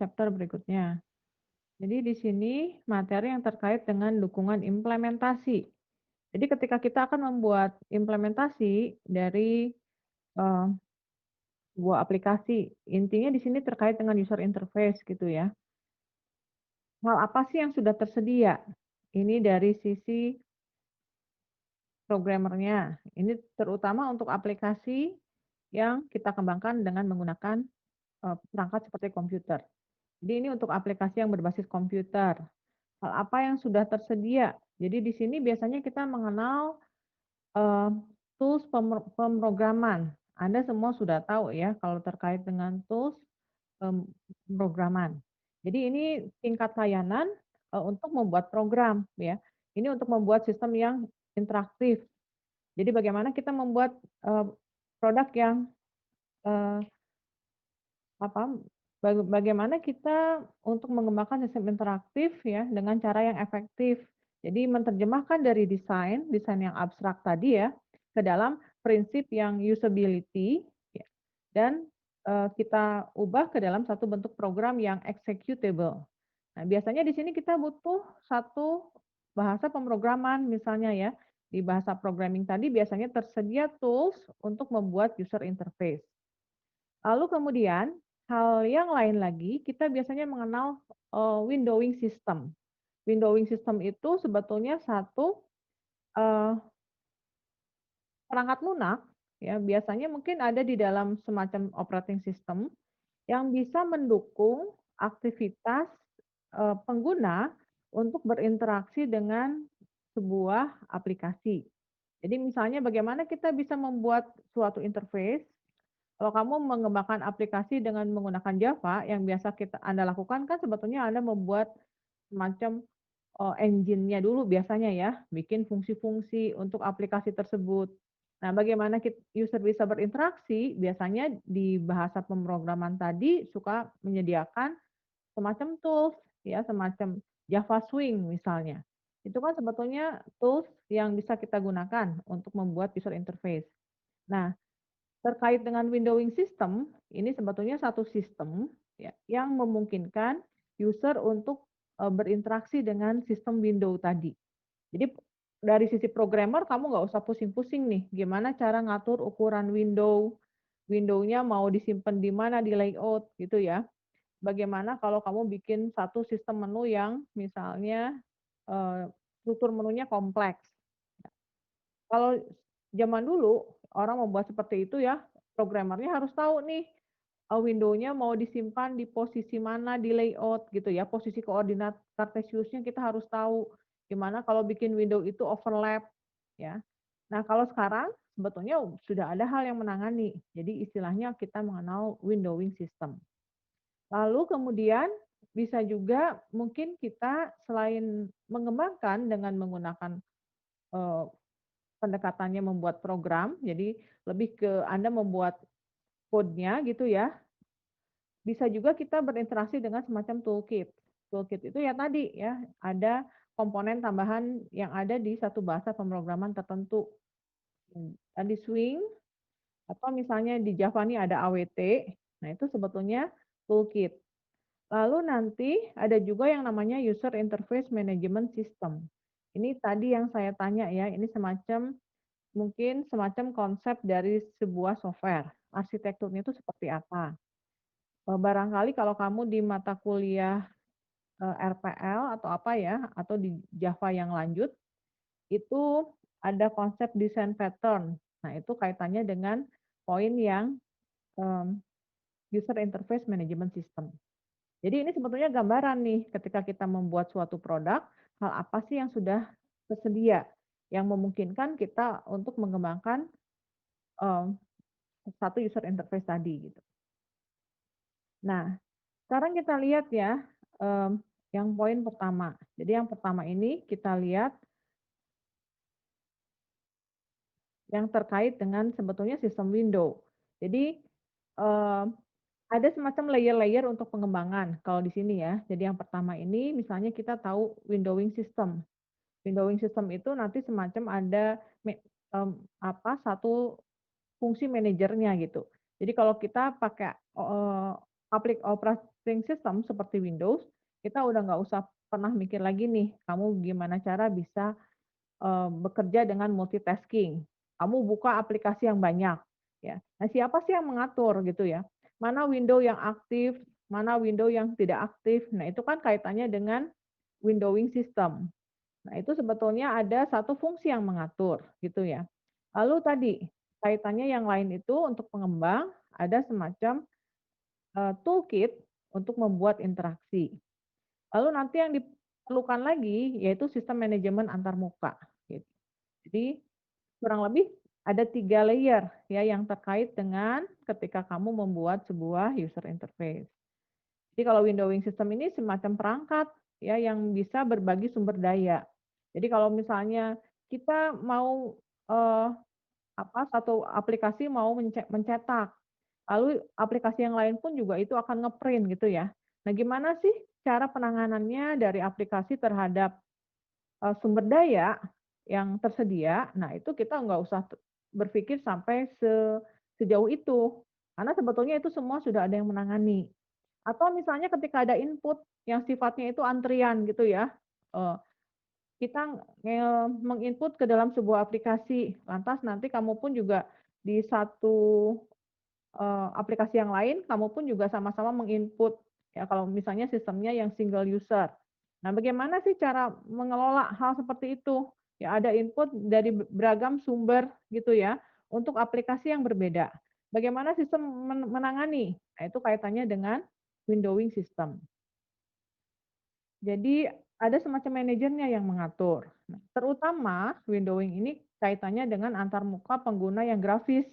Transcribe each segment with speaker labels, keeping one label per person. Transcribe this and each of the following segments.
Speaker 1: chapter berikutnya. Jadi di sini materi yang terkait dengan dukungan implementasi. Jadi ketika kita akan membuat implementasi dari eh, sebuah aplikasi, intinya di sini terkait dengan user interface gitu ya. Hal apa sih yang sudah tersedia? Ini dari sisi programmernya. Ini terutama untuk aplikasi yang kita kembangkan dengan menggunakan perangkat seperti komputer. Jadi ini untuk aplikasi yang berbasis komputer. Hal apa yang sudah tersedia? Jadi di sini biasanya kita mengenal Eee, tools pemrograman. Anda semua sudah tahu ya kalau terkait dengan tools, mmm, pemrograman. Jadi ini tingkat layanan, untuk membuat program ya. Ini untuk membuat sistem yang interaktif. Jadi bagaimana kita membuat, eee, produk yang, eee, apa, bagaimana kita untuk mengembangkan sistem interaktif ya dengan cara yang efektif. Jadi menerjemahkan dari desain yang abstrak tadi ya, ke dalam prinsip yang usability ya, dan, kita ubah ke dalam satu bentuk program yang executable. Nah, biasanya di sini kita butuh satu bahasa pemrograman misalnya ya, di bahasa programming tadi biasanya tersedia tools untuk membuat user interface. Lalu kemudian, hal yang lain lagi, kita biasanya mengenal, windowing system. Windowing system itu sebetulnya satu, eee, perangkat lunak, ya, biasanya mungkin ada di dalam semacam operating system, yang bisa mendukung aktivitas, pengguna untuk berinteraksi dengan sebuah aplikasi. Jadi misalnya bagaimana kita bisa membuat suatu interface. Kalau kamu mengembangkan aplikasi dengan menggunakan Java, yang biasa Anda lakukan kan sebetulnya Anda membuat semacam, engine-nya dulu biasanya ya, bikin fungsi-fungsi untuk aplikasi tersebut. Nah, bagaimana user bisa berinteraksi, biasanya di bahasa pemrograman tadi suka menyediakan semacam tools, ya, semacam Java Swing misalnya. Itu kan sebetulnya tools yang bisa kita gunakan untuk membuat user interface. Nah, terkait dengan windowing system, ini sebetulnya satu sistem ya, yang memungkinkan user untuk berinteraksi dengan sistem window tadi. Jadi dari sisi programmer kamu nggak usah pusing-pusing nih, gimana cara ngatur ukuran window, window-nya mau disimpan di mana di layout gitu ya. Bagaimana kalau kamu bikin satu sistem menu yang misalnya struktur menunya kompleks. Kalau zaman dulu orang membuat seperti itu ya, programmernya harus tahu nih, window-nya mau disimpan di posisi mana di layout gitu ya, posisi koordinat kartesiusnya kita harus tahu. Gimana kalau bikin window itu overlap ya. Nah, kalau sekarang sebetulnya sudah ada hal yang menangani. Jadi istilahnya kita mengenal windowing system. Lalu kemudian bisa juga mungkin kita selain mengembangkan dengan menggunakan, eee, pendekatannya membuat program, jadi lebih ke Anda membuat kode-nya gitu ya, bisa juga kita berinteraksi dengan semacam toolkit. Toolkit itu ya tadi ya, ada komponen tambahan yang ada di satu bahasa pemrograman tertentu. Tadi swing atau misalnya di Java ini ada AWT, nah itu sebetulnya toolkit. Lalu nanti ada juga yang namanya User Interface Management System. Ini tadi yang saya tanya ya, ini semacam mungkin semacam konsep dari sebuah software. Arsitekturnya itu seperti apa? Barangkali kalau kamu di mata kuliah, RPL atau apa ya, atau di Java yang lanjut, itu ada konsep design pattern. Nah, itu kaitannya dengan poin yang, mmm, User Interface Management System. Jadi ini sebetulnya gambaran nih ketika kita membuat suatu produk, hal apa sih yang sudah tersedia, yang memungkinkan kita untuk mengembangkan, mmm, satu user interface tadi gitu. Nah, sekarang kita lihat ya, yang poin pertama. Jadi yang pertama ini kita lihat yang terkait dengan sebetulnya sistem window. Jadi, eee, ada semacam layer-layer untuk pengembangan kalau di sini ya. Jadi yang pertama ini misalnya kita tahu windowing system. Windowing system itu nanti semacam ada satu fungsi manajernya gitu. Jadi kalau kita pakai, operating system seperti Windows, kita udah nggak usah pernah mikir lagi nih, kamu gimana cara bisa bekerja dengan multitasking. Kamu buka aplikasi yang banyak, ya. Nah, siapa sih yang mengatur gitu ya? Mana window yang aktif, mana window yang tidak aktif. Nah, itu kan kaitannya dengan windowing system. Nah, itu sebetulnya ada satu fungsi yang mengatur gitu ya. Lalu tadi kaitannya yang lain itu untuk pengembang ada semacam toolkit untuk membuat interaksi. Lalu nanti yang diperlukan lagi yaitu sistem manajemen antarmuka gitu. Jadi kurang lebih ada 3 layer ya yang terkait dengan ketika kamu membuat sebuah user interface. Jadi kalau windowing system ini semacam perangkat ya yang bisa berbagi sumber daya. Jadi kalau misalnya kita mau, eee, satu aplikasi mau mencetak, lalu aplikasi yang lain pun juga itu akan nge-print gitu ya. Nah, gimana sih cara penanganannya dari aplikasi terhadap sumber daya yang tersedia, nah itu kita nggak usah berpikir sampai sejauh itu, karena sebetulnya itu semua sudah ada yang menangani. Atau misalnya ketika ada input yang sifatnya itu antrian gitu ya, eee, kita menginput ke dalam sebuah aplikasi, lantas nanti kamu pun juga di satu aplikasi yang lain, kamu pun juga sama-sama menginput, ya kalau misalnya sistemnya yang single user. Nah, bagaimana sih cara mengelola hal seperti itu? Ya ada input dari beragam sumber gitu ya, untuk aplikasi yang berbeda. Bagaimana sistem menangani? Nah, itu kaitannya dengan windowing system. Jadi ada semacam manajernya yang mengatur. Nah, terutama windowing ini kaitannya dengan antarmuka pengguna yang grafis.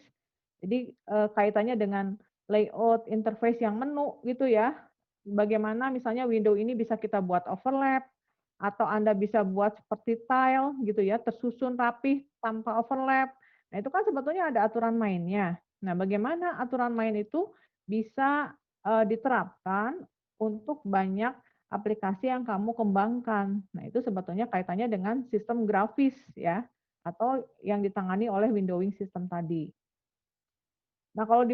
Speaker 1: Jadi, kaitannya dengan layout interface yang menu gitu ya. Bagaimana misalnya window ini bisa kita buat overlap, atau Anda bisa buat seperti tile gitu ya, tersusun rapih tanpa overlap. Nah, itu kan sebetulnya ada aturan mainnya. Nah, bagaimana aturan main itu bisa, diterapkan untuk banyak aplikasi yang kamu kembangkan. Nah, itu sebetulnya kaitannya dengan sistem grafis ya, atau yang ditangani oleh windowing system tadi. Nah, kalau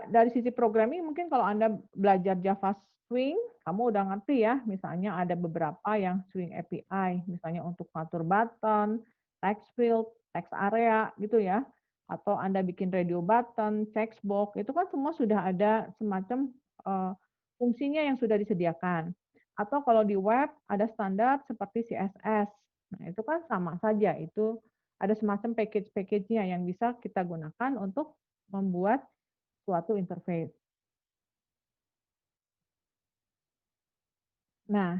Speaker 1: dari sisi programming mungkin kalau Anda belajar Java Swing, kamu udah ngerti ya, misalnya ada beberapa yang Swing API, misalnya untuk ngatur button, text field, text area gitu ya, atau Anda bikin radio button, text box, itu kan semua sudah ada semacam eh, fungsinya yang sudah disediakan. Atau kalau di web ada standar seperti CSS. Nah, itu kan sama saja, itu ada semacam package-package-nya yang bisa kita gunakan untuk membuat suatu interface. Nah,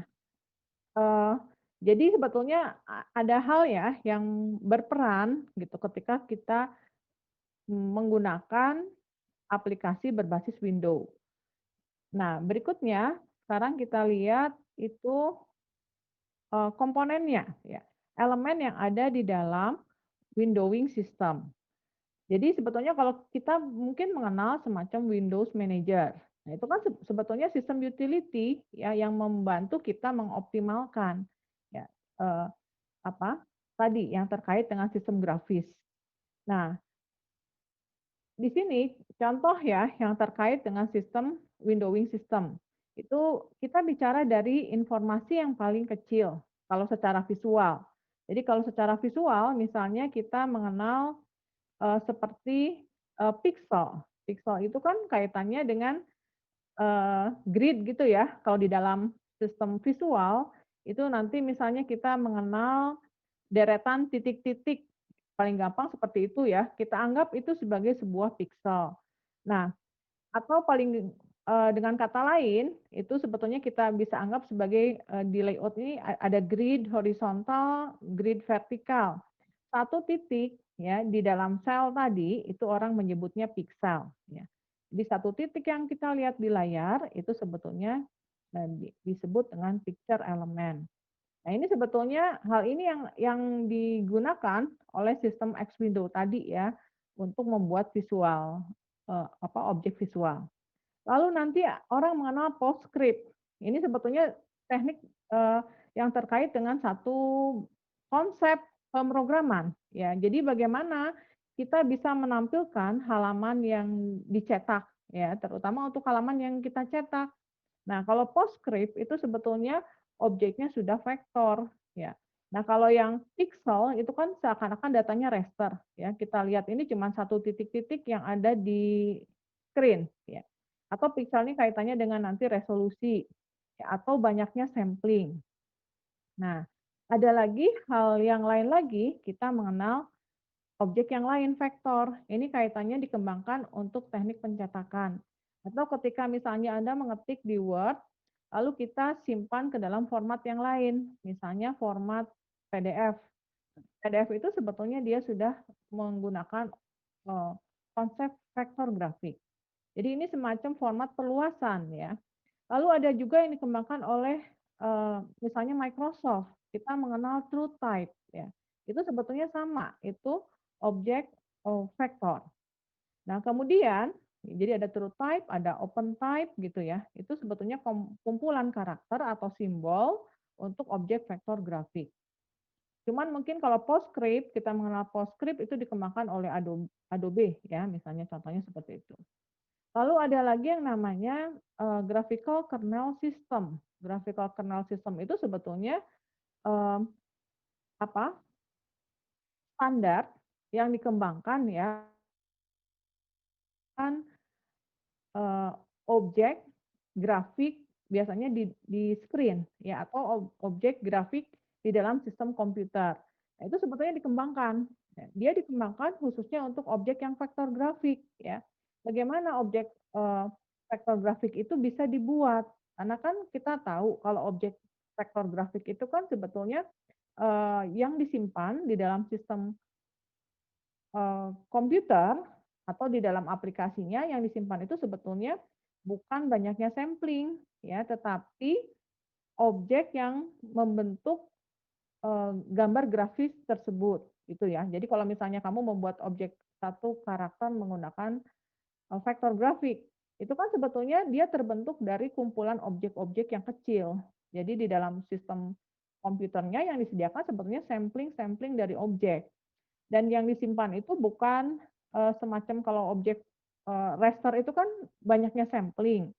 Speaker 1: eee, jadi sebetulnya ada hal ya yang berperan gitu ketika kita menggunakan aplikasi berbasis Windows. Nah, berikutnya sekarang kita lihat itu, komponennya ya, elemen yang ada di dalam windowing system. Jadi sebetulnya kalau kita mungkin mengenal semacam Windows Manager. Nah, itu kan sebetulnya sistem utility ya yang membantu kita mengoptimalkan ya eh, apa tadi yang terkait dengan sistem grafis. Nah, di sini contoh ya yang terkait dengan sistem windowing system. Itu kita bicara dari informasi yang paling kecil kalau secara visual. Jadi kalau secara visual misalnya kita mengenal seperti, pixel. Pixel itu kan kaitannya dengan, grid gitu ya, kalau di dalam sistem visual, itu nanti misalnya kita mengenal deretan titik-titik, paling gampang seperti itu ya, kita anggap itu sebagai sebuah pixel. Nah, atau paling dengan kata lain, itu sebetulnya kita bisa anggap sebagai, di layout ini ada grid horizontal, grid vertikal. Satu titik ya di dalam sel tadi itu orang menyebutnya piksel ya. Jadi satu titik yang kita lihat di layar itu sebetulnya disebut dengan picture element. Nah, ini sebetulnya hal ini yang digunakan oleh sistem X window tadi ya untuk membuat visual objek visual. Lalu nanti orang mengenal PostScript. Ini sebetulnya teknik yang terkait dengan satu konsep pemrograman. Ya, jadi bagaimana kita bisa menampilkan halaman yang dicetak, ya, terutama untuk halaman yang kita cetak. Nah, kalau PostScript itu sebetulnya objeknya sudah vektor, ya. Nah, kalau yang pixel itu kan seakan-akan datanya raster, ya. Kita lihat ini cuma satu titik-titik yang ada di screen, ya. Atau pixel ini kaitannya dengan nanti resolusi, ya, atau banyaknya sampling. Nah, ada lagi hal yang lain lagi, kita mengenal objek yang lain vektor. Ini kaitannya dikembangkan untuk teknik pencetakan. Atau ketika misalnya Anda mengetik di Word, lalu kita simpan ke dalam format yang lain, misalnya format PDF. PDF itu sebetulnya dia sudah menggunakan konsep vektor grafik. Jadi ini semacam format perluasan ya. Lalu ada juga yang dikembangkan oleh misalnya Microsoft. Kita mengenal TrueType ya. Itu sebetulnya sama, itu objek vektor. Nah, kemudian jadi ada TrueType, ada OpenType gitu ya. Itu sebetulnya kumpulan karakter atau simbol untuk objek vektor grafik. Cuman mungkin kalau PostScript, kita mengenal PostScript itu dikembangkan oleh Adobe ya, misalnya contohnya seperti itu. Lalu ada lagi yang namanya graphical kernel system. Graphical kernel system itu sebetulnya um, apa? Standar yang dikembangkan ya kan objek grafik biasanya di screen ya atau objek grafik di dalam sistem komputer. Nah, itu sebetulnya dikembangkan. Dia dikembangkan khususnya untuk objek yang vektor grafik ya. Bagaimana objek vektor grafik itu bisa dibuat? Karena kan kita tahu kalau objek vektor grafik itu kan sebetulnya yang disimpan di dalam sistem komputer atau di dalam aplikasinya yang disimpan itu sebetulnya bukan banyaknya sampling ya, tetapi objek yang membentuk gambar grafis tersebut gitu ya. Jadi kalau misalnya kamu membuat objek satu karakter menggunakan vektor grafik, itu kan sebetulnya dia terbentuk dari kumpulan objek-objek yang kecil. Jadi di dalam sistem komputernya yang disediakan sebetulnya sampling-sampling dari objek. Dan yang disimpan itu bukan semacam kalau objek raster itu kan banyaknya sampling.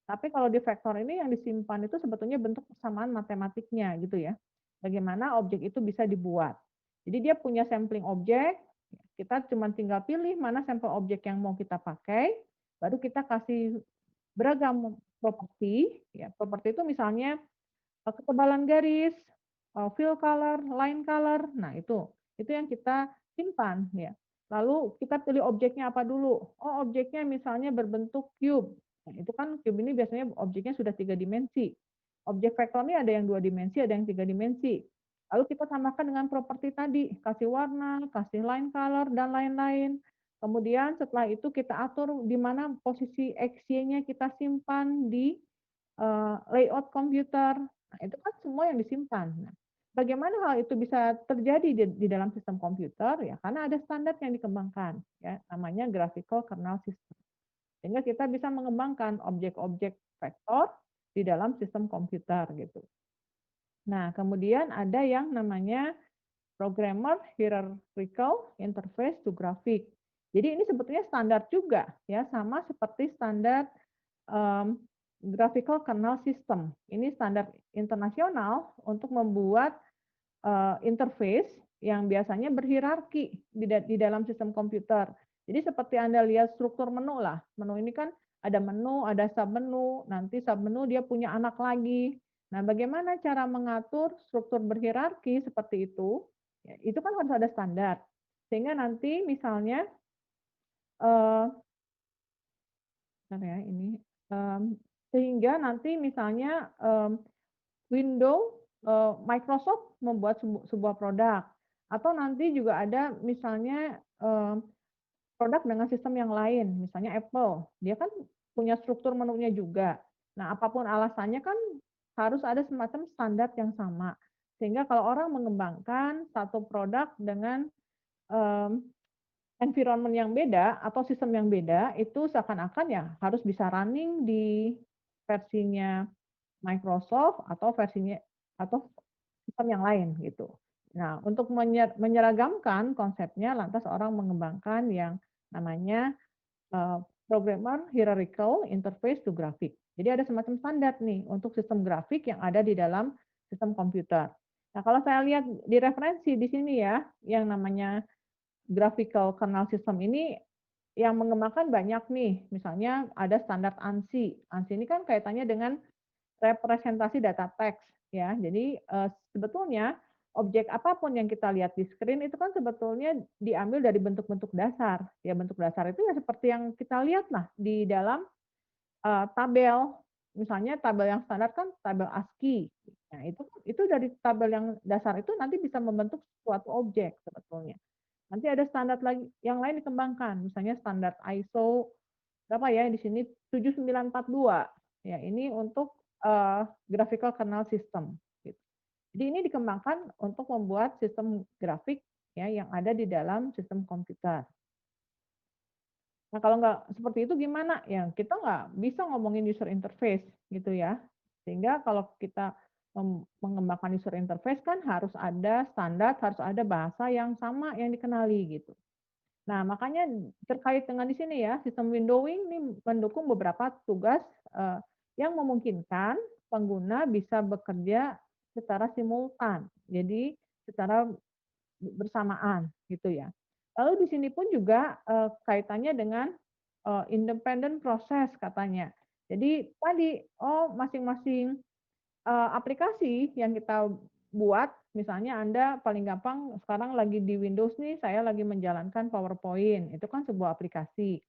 Speaker 1: Tapi kalau di vektor ini yang disimpan itu sebetulnya bentuk persamaan matematiknya gitu ya. Bagaimana objek itu bisa dibuat. Jadi dia punya sampling objek, kita cuma tinggal pilih mana sampel objek yang mau kita pakai, baru kita kasih beragam properti. Ya, properti itu misalnya ketebalan garis, fill color, line color. Nah, itu yang kita simpan ya. Lalu kita pilih objeknya apa dulu? Oh, objeknya misalnya berbentuk cube. Nah, itu kan cube ini biasanya objeknya sudah 3 dimensi. Objek vektor ini ada yang 2 dimensi, ada yang 3 dimensi. Lalu kita tambahkan dengan properti tadi, kasih warna, kasih line color, dan lain-lain. Kemudian setelah itu kita atur di mana posisi XY-nya kita simpan di layout komputer. Nah, itu kan semua yang disimpan. Nah, bagaimana hal itu bisa terjadi di dalam sistem komputer? Ya, karena ada standar yang dikembangkan, ya, namanya graphical kernel system. Sehingga kita bisa mengembangkan objek-objek vektor di dalam sistem komputer gitu. Nah, kemudian ada yang namanya programmer hierarchical interface to graphic. Jadi ini sebetulnya standar juga ya, sama seperti standar um, graphical kernel system. Ini standar internasional untuk membuat interface yang biasanya berhierarki di dalam sistem komputer. Jadi seperti Anda lihat struktur menu lah. Menu ini kan ada menu, ada submenu, nanti submenu dia punya anak lagi. Nah, bagaimana cara mengatur struktur berhierarki seperti itu? Ya, itu kan harus ada standar. Sehingga nanti misalnya eh, ya ini sehingga nanti misalnya Windows Microsoft membuat sebuah produk atau nanti juga ada misalnya produk dengan sistem yang lain, misalnya Apple, dia kan punya struktur menunya juga. Nah, apapun alasannya kan harus ada semacam standar yang sama. Sehingga kalau orang mengembangkan satu produk dengan um, environment yang beda atau sistem yang beda, itu seakan-akan ya harus bisa running di versinya Microsoft atau versinya atau sistem yang lain gitu. Nah, untuk menyeragamkan konsepnya, lantas orang mengembangkan yang namanya programmer hierarchical interface to graphic. Jadi ada semacam standar nih untuk sistem grafik yang ada di dalam sistem komputer. Nah, kalau saya lihat di referensi di sini ya, yang namanya graphical kernel system ini yang mengembangkan banyak nih. Misalnya ada standar ANSI. ANSI ini kan kaitannya dengan representasi data teks ya. Jadi, sebetulnya objek apapun yang kita lihat di screen itu kan sebetulnya diambil dari bentuk-bentuk dasar. Ya bentuk dasar itu ya seperti yang kita lihat lah di dalam, tabel. Misalnya tabel yang standar kan tabel ASCII. Nah itu dari tabel yang dasar itu nanti bisa membentuk suatu objek sebetulnya. Nanti ada standar lagi yang lain dikembangkan, misalnya standar ISO berapa ya di sini 7942. Ya, ini untuk graphical kernel system gitu. Jadi ini dikembangkan untuk membuat sistem grafik ya yang ada di dalam sistem komputer. Nah, kalau nggak seperti itu gimana? Ya, kita nggak bisa ngomongin user interface gitu ya. Sehingga kalau kita mengembangkan user interface kan harus ada standar, harus ada bahasa yang sama yang dikenali gitu. Nah, makanya terkait dengan di sini ya, sistem windowing ini mendukung beberapa tugas yang memungkinkan pengguna bisa bekerja secara simultan. Jadi secara bersamaan gitu ya. Lalu di sini pun juga kaitannya dengan independent process katanya. Jadi tadi masing-masing aplikasi yang kita buat, misalnya Anda paling gampang sekarang lagi di Windows nih, saya lagi menjalankan PowerPoint, itu kan sebuah aplikasi.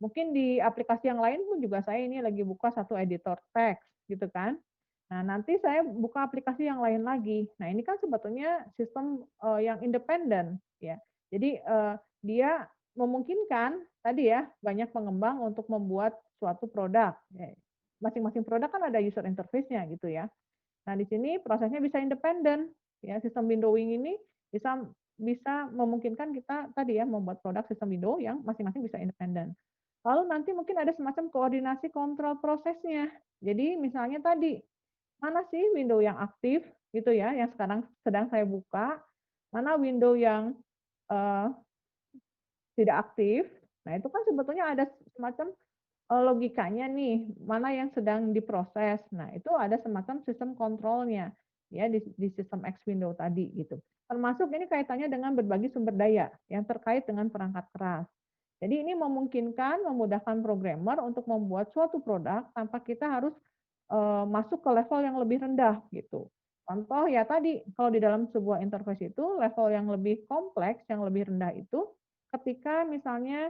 Speaker 1: Mungkin di aplikasi yang lain pun juga saya ini lagi buka satu editor teks, gitu kan. Nah, nanti saya buka aplikasi yang lain lagi. Nah, ini kan sebetulnya sistem yang independen, ya. Jadi dia memungkinkan tadi ya banyak pengembang untuk membuat suatu produk. Ya. Masing-masing produk kan ada user interface-nya gitu ya. Nah, di sini prosesnya bisa independen, ya. Sistem windowing ini bisa bisa memungkinkan kita tadi ya membuat produk sistem window yang masing-masing bisa independen. Lalu nanti mungkin ada semacam koordinasi kontrol prosesnya. Jadi misalnya tadi, mana sih window yang aktif gitu ya, yang sekarang sedang saya buka, mana window yang eh, tidak aktif. Nah, itu kan sebetulnya ada semacam logikanya nih, mana yang sedang diproses. Nah, itu ada semacam sistem kontrolnya ya di sistem X window tadi gitu. Termasuk ini kaitannya dengan berbagi sumber daya yang terkait dengan perangkat keras. Jadi ini memungkinkan, memudahkan programmer untuk membuat suatu produk tanpa kita harus masuk ke level yang lebih rendah gitu. Contoh ya tadi, kalau di dalam sebuah interface itu level yang lebih kompleks, yang lebih rendah itu ketika misalnya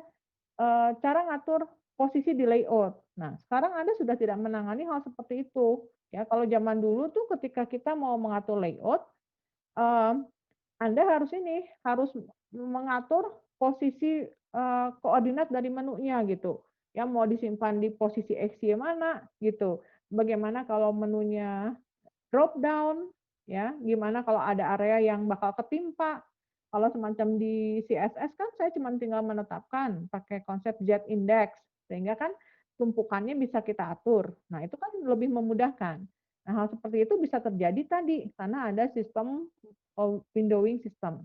Speaker 1: cara ngatur posisi di layout. Nah, sekarang Anda sudah tidak menangani hal seperti itu. Ya, kalau zaman dulu tuh ketika kita mau mengatur layout, mmm, Anda harus ini, harus mengatur posisi, koordinat dari menunya gitu. Ya mau disimpan di posisi X, Y mana gitu. Bagaimana kalau menunya drop down, ya, gimana kalau ada area yang bakal ketimpa. Kalau semacam di CSS kan saya cuma tinggal menetapkan pakai konsep Z-index, sehingga kan tumpukannya bisa kita atur. Nah, itu kan lebih memudahkan. Nah, hal seperti itu bisa terjadi tadi karena ada sistem windowing system.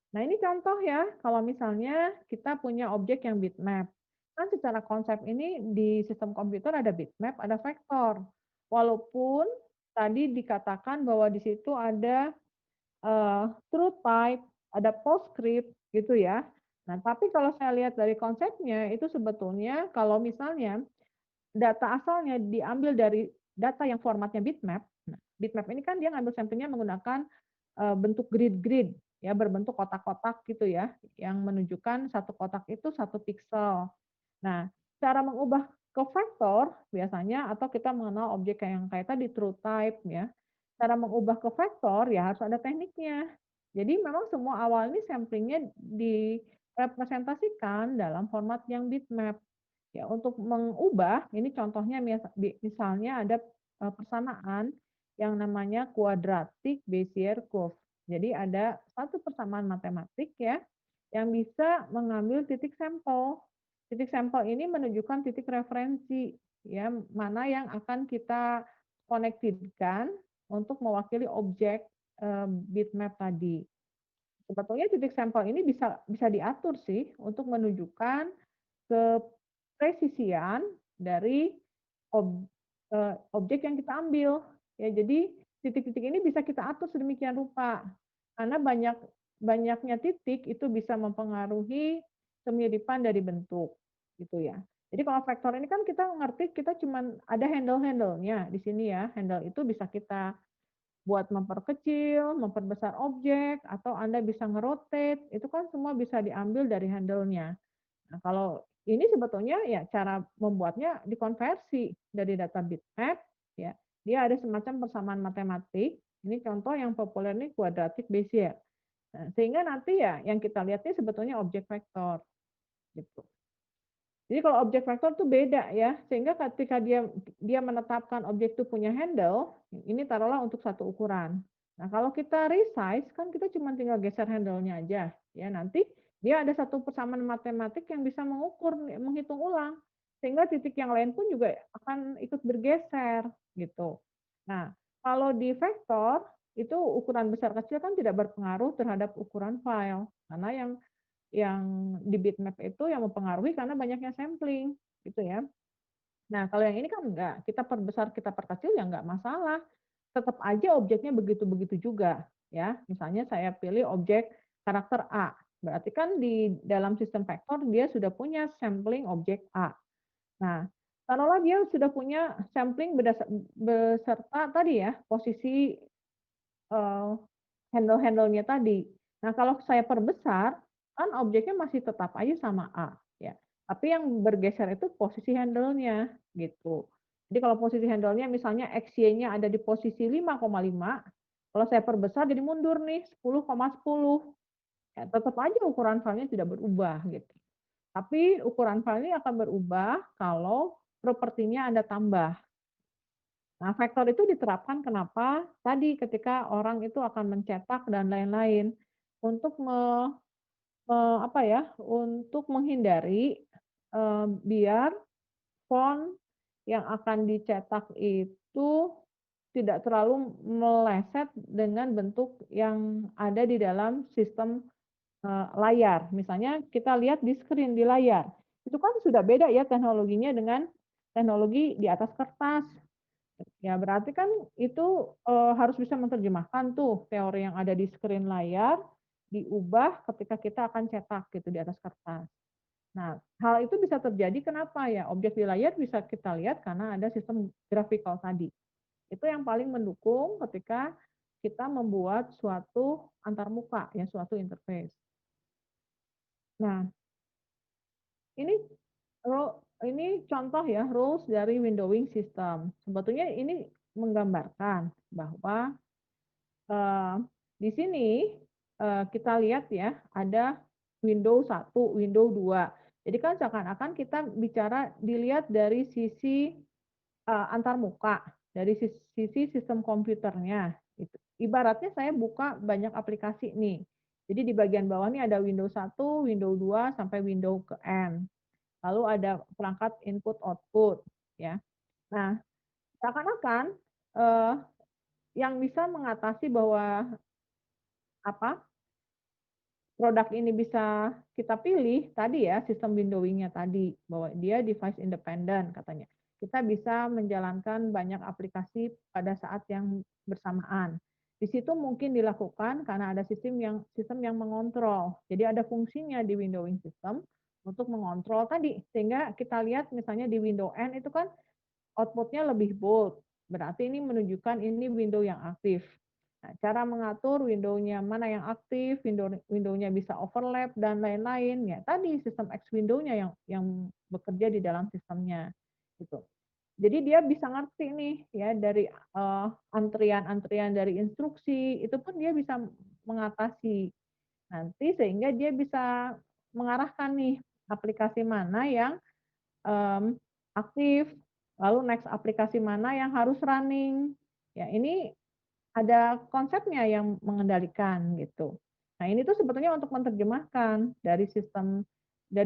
Speaker 1: Nah, ini contoh ya, kalau misalnya kita punya objek yang bitmap. Kan secara konsep ini di sistem komputer ada bitmap, ada vektor. Walaupun tadi dikatakan bahwa di situ ada true type, ada postscript gitu ya. Nah, tapi kalau saya lihat dari konsepnya itu sebetulnya kalau misalnya data asalnya diambil dari data yang formatnya bitmap. Nah, bitmap ini kan dia ngambil sampelnya menggunakan bentuk grid-grid ya, berbentuk kotak-kotak gitu ya, yang menunjukkan satu kotak itu satu piksel. Nah, cara mengubah ke vektor biasanya atau kita mengenal objek yang kayak tadi true type ya. Cara mengubah ke vektor ya harus ada tekniknya. Jadi memang semua awal ini samplingnya direpresentasikan dalam format yang bitmap. Ya, untuk mengubah, ini contohnya misalnya ada persamaan yang namanya quadratic Bezier curve. Jadi ada satu persamaan matematik ya yang bisa mengambil titik sampel. Titik sampel ini menunjukkan titik referensi ya mana yang akan kita koneksikan untuk mewakili objek bitmap tadi. Sebetulnya titik sampel ini bisa bisa diatur sih untuk menunjukkan kepresisian dari objek yang kita ambil. Ya, jadi titik-titik ini bisa kita atur sedemikian rupa. Karena banyaknya titik itu bisa mempengaruhi kemiripan dari bentuk, gitu ya. Jadi kalau vektor ini kan kita ngerti kita cuman ada handle-handle-nya di sini ya. Handle itu bisa kita buat memperkecil, memperbesar objek, atau Anda bisa ngerotate, itu kan semua bisa diambil dari handle-nya. Nah, kalau ini sebetulnya ya cara membuatnya dikonversi dari data bitmap, ya. Dia ada semacam persamaan matematik. Ini contoh yang populer nih quadratic Bezier. Nah, sehingga nanti ya yang kita lihat ini sebetulnya objek vektor gitu. Jadi kalau objek vektor tuh beda ya, sehingga ketika dia menetapkan objek itu punya handle, ini taruhlah untuk satu ukuran. Nah kalau kita resize kan kita cuma tinggal geser handle-nya aja, ya nanti dia ada satu persamaan matematik yang bisa mengukur, menghitung ulang, sehingga titik yang lain pun juga akan ikut bergeser gitu. Nah kalau di vektor itu ukuran besar kecil kan tidak berpengaruh terhadap ukuran file, karena yang di bitmap itu yang mempengaruhi karena banyaknya sampling gitu ya. Nah, kalau yang ini kan enggak, kita perbesar, kita perkecil ya enggak masalah. Tetap aja objeknya begitu-begitu juga ya. Misalnya saya pilih objek karakter A. Berarti kan di dalam sistem vektor dia sudah punya sampling objek A. Nah, taruhlah dia sudah punya sampling beserta tadi ya, posisi handle-handle-nya tadi. Nah, kalau saya perbesar, kan objeknya masih tetap aja sama A, ya. Tapi yang bergeser itu posisi handle-nya, gitu. Jadi kalau posisi handle-nya misalnya XY-nya ada di posisi 5,5, kalau saya perbesar jadi mundur nih 10,10. Ya, tetap aja ukuran filenya tidak berubah, gitu. Tapi ukuran filenya akan berubah kalau propertinya Anda tambah. Nah, vektor itu diterapkan kenapa? Tadi ketika orang itu akan mencetak dan lain-lain untuk apa ya, untuk menghindari biar font yang akan dicetak itu tidak terlalu meleset dengan bentuk yang ada di dalam sistem layar. Misalnya kita lihat di screen di layar, itu kan sudah beda ya teknologinya dengan teknologi di atas kertas. Ya, berarti kan itu, harus bisa menerjemahkan tuh teori yang ada di screen layar, diubah ketika kita akan cetak gitu di atas kertas. Nah, hal itu bisa terjadi kenapa ya? Objek di layar bisa kita lihat karena ada sistem graphical tadi. Itu yang paling mendukung ketika kita membuat suatu antarmuka ya, suatu interface. Nah, ini ini contoh ya rules dari windowing system. Sebetulnya ini menggambarkan bahwa di sini kita lihat ya ada window 1, window 2. Jadi kan seakan-akan kita bicara dilihat dari sisi antarmuka, dari sisi sistem komputernya. Gitu. Ibaratnya saya buka banyak aplikasi nih. Jadi di bagian bawah nih ada window 1, window 2 sampai window ke N. Lalu ada perangkat input output ya. Nah, seakan-akan eh, yang bisa mengatasi bahwa apa produk ini bisa kita pilih tadi ya sistem windowing-nya tadi bahwa dia device independent katanya. Kita bisa menjalankan banyak aplikasi pada saat yang bersamaan. Di situ mungkin dilakukan karena ada sistem yang mengontrol. Jadi ada fungsinya di windowing system untuk mengontrol tadi sehingga kita lihat misalnya di window N itu kan output-nya lebih bold. Berarti ini menunjukkan ini window yang aktif. Nah, cara mengatur window-nya mana yang aktif, window-nya bisa overlap dan lain-lain. Ya, tadi sistem X window-nya yang bekerja di dalam sistemnya. Gitu. Jadi dia bisa ngerti nih ya dari antrian-antrian dari instruksi itu pun dia bisa mengatasi nanti sehingga dia bisa mengarahkan nih aplikasi mana yang aktif, lalu next aplikasi mana yang harus running. Ya, ini ada konsepnya yang mengendalikan gitu. Nah, ini tuh sebetulnya untuk menerjemahkan dari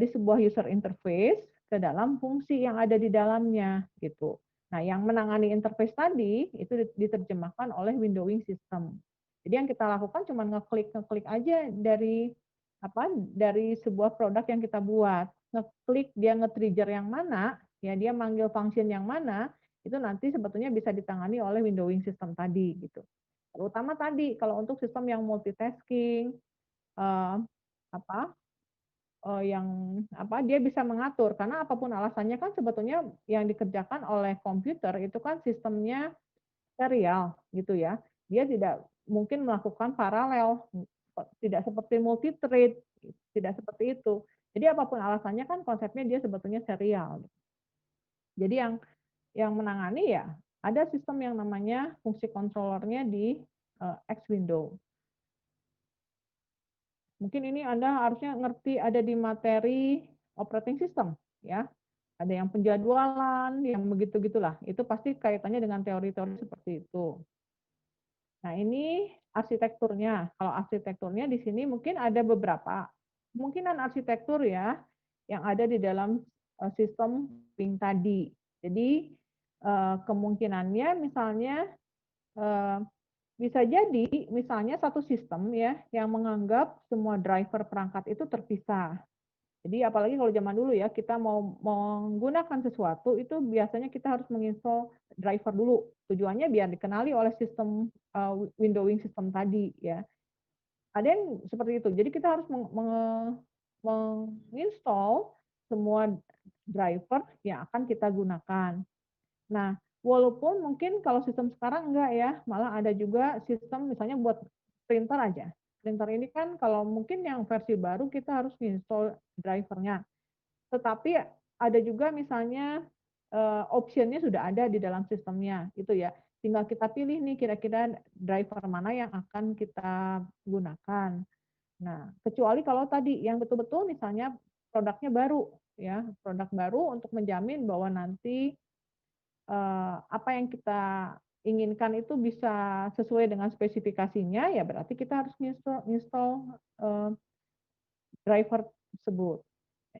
Speaker 1: sebuah user interface ke dalam fungsi yang ada di dalamnya gitu. Nah, yang menangani interface tadi itu diterjemahkan oleh windowing system. Jadi yang kita lakukan cuma ngeklik aja dari sebuah produk yang kita buat. Ngeklik dia nge-trigger yang mana, ya dia manggil function yang mana, itu nanti sebetulnya bisa ditangani oleh windowing system tadi gitu. Terutama tadi kalau untuk sistem yang multitasking, eee, apa, yang dia bisa mengatur karena apapun alasannya kan sebetulnya yang dikerjakan oleh komputer itu kan sistemnya serial gitu ya. Dia tidak mungkin melakukan paralel, tidak seperti multithread, tidak seperti itu. Jadi apapun alasannya kan konsepnya dia sebetulnya serial. Jadi yang menangani ya ada sistem yang namanya fungsi controllernya di, X window. Mungkin ini Anda harusnya ngerti ada di materi operating system ya. Ada yang penjadwalan, yang begitu-gitulah. Itu pasti kaitannya dengan teori-teori seperti itu. Nah, ini arsitekturnya. Kalau arsitekturnya di sini mungkin ada beberapa kemungkinan arsitektur ya yang ada di dalam sistem ping tadi. Jadi kemungkinannya misalnya eh, bisa jadi misalnya satu sistem ya yang menganggap semua driver perangkat itu terpisah. Jadi apalagi kalau zaman dulu ya, kita mau menggunakan sesuatu itu biasanya kita harus menginstall driver dulu. Tujuannya biar dikenali oleh sistem windowing system tadi ya. Ada yang seperti itu. Jadi kita harus menginstall semua driver yang akan kita gunakan. Nah, walaupun mungkin kalau sistem sekarang enggak ya, malah ada juga sistem misalnya buat printer aja. Printer ini kan kalau mungkin yang versi baru kita harus install drivernya. Tetapi ada juga misalnya option sudah ada di dalam sistemnya gitu ya. Tinggal kita pilih nih kira-kira driver mana yang akan kita gunakan. Nah, kecuali kalau tadi yang betul-betul misalnya produknya baru ya, produk baru untuk menjamin bahwa nanti apa yang kita inginkan itu bisa sesuai dengan spesifikasinya, ya berarti kita harus install driver tersebut.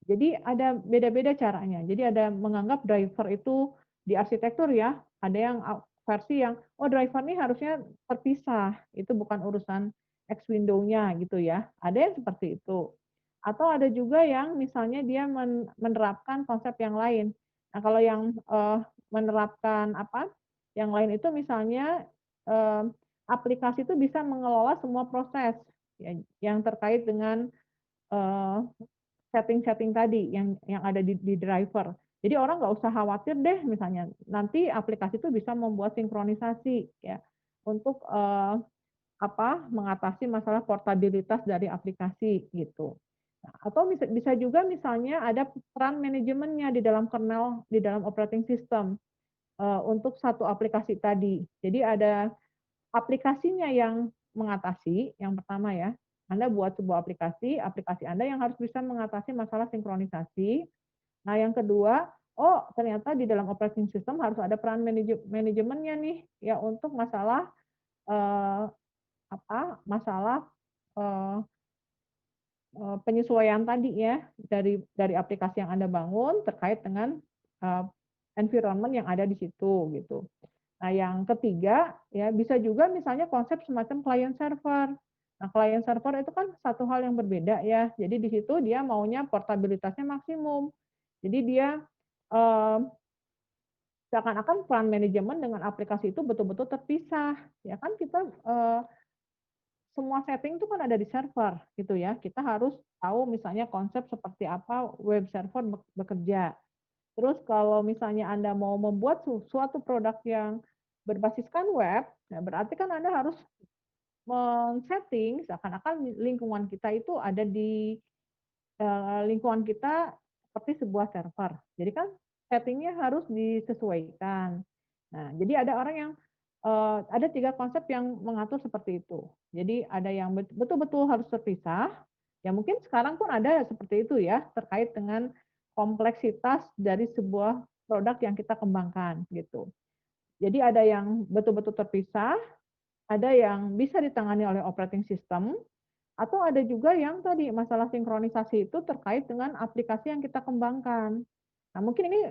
Speaker 1: Jadi ada beda-beda caranya. Jadi ada menganggap driver itu di arsitektur ya, ada yang versi yang oh driver ini harusnya terpisah, itu bukan urusan X window-nya gitu ya. Ada yang seperti itu. Atau ada juga yang misalnya dia menerapkan konsep yang lain. Nah, kalau yang menerapkan apa? Yang lain itu misalnya eh, aplikasi itu bisa mengelola semua proses ya, yang terkait dengan eh, setting-setting tadi yang ada di driver. Jadi orang nggak usah khawatir deh misalnya nanti aplikasi itu bisa membuat sinkronisasi ya untuk mengatasi masalah portabilitas dari aplikasi gitu. Nah, atau bisa juga misalnya ada peran manajemennya di dalam kernel di dalam operating system untuk satu aplikasi tadi. Jadi ada aplikasinya yang mengatasi, yang pertama ya, Anda buat sebuah aplikasi, aplikasi Anda yang harus bisa mengatasi masalah sinkronisasi. Nah, yang kedua, oh ternyata di dalam operating system harus ada peran manajemennya nih, ya untuk masalah eh, masalah eh, penyesuaian tadi ya dari aplikasi yang Anda bangun terkait dengan eh, environment yang ada di situ gitu. Nah, yang ketiga ya bisa juga misalnya konsep semacam client server. Nah, client server itu kan satu hal yang berbeda ya. Jadi di situ dia maunya portabilitasnya maksimum. Jadi dia eh, seakan-akan peran manajemen dengan aplikasi itu betul-betul terpisah. Ya kan kita semua setting itu kan ada di server gitu ya. Kita harus tahu misalnya konsep seperti apa web server bekerja. Terus kalau misalnya Anda mau membuat suatu produk yang berbasiskan web, ya berarti kan Anda harus men-setting seakan-akan lingkungan kita itu ada di lingkungan kita seperti sebuah server. Jadi kan settingnya harus disesuaikan. Nah, jadi ada orang yang ada tiga konsep yang mengatur seperti itu. Jadi ada yang betul-betul harus terpisah. Ya mungkin sekarang pun ada seperti itu ya terkait dengan kompleksitas dari sebuah produk yang kita kembangkan gitu. Jadi ada yang betul-betul terpisah, ada yang bisa ditangani oleh operating system, atau ada juga yang tadi masalah sinkronisasi itu terkait dengan aplikasi yang kita kembangkan. Nah, mungkin ini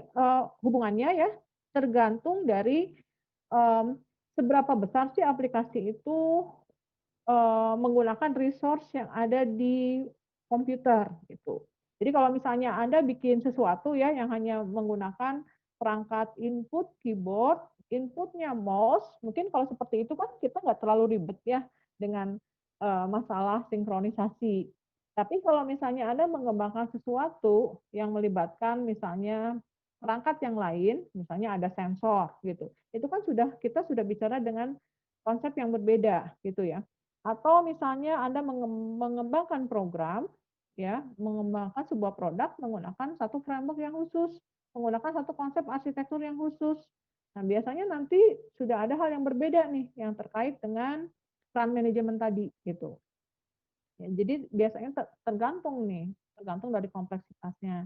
Speaker 1: hubungannya ya tergantung dari um, seberapa besar sih aplikasi itu menggunakan resource yang ada di komputer gitu. Jadi kalau misalnya Anda bikin sesuatu ya yang hanya menggunakan perangkat input keyboard, inputnya mouse, mungkin kalau seperti itu kan kita nggak terlalu ribet ya dengan masalah sinkronisasi. Tapi kalau misalnya Anda mengembangkan sesuatu yang melibatkan misalnya perangkat yang lain, misalnya ada sensor gitu, itu kan kita sudah bicara dengan konsep yang berbeda gitu ya. Atau misalnya Anda mengembangkan program, ya, mengembangkan sebuah produk menggunakan satu framework yang khusus, menggunakan satu konsep arsitektur yang khusus. Nah, biasanya nanti sudah ada hal yang berbeda nih yang terkait dengan peran manajemen tadi gitu. Ya, jadi biasanya tergantung nih, tergantung dari kompleksitasnya.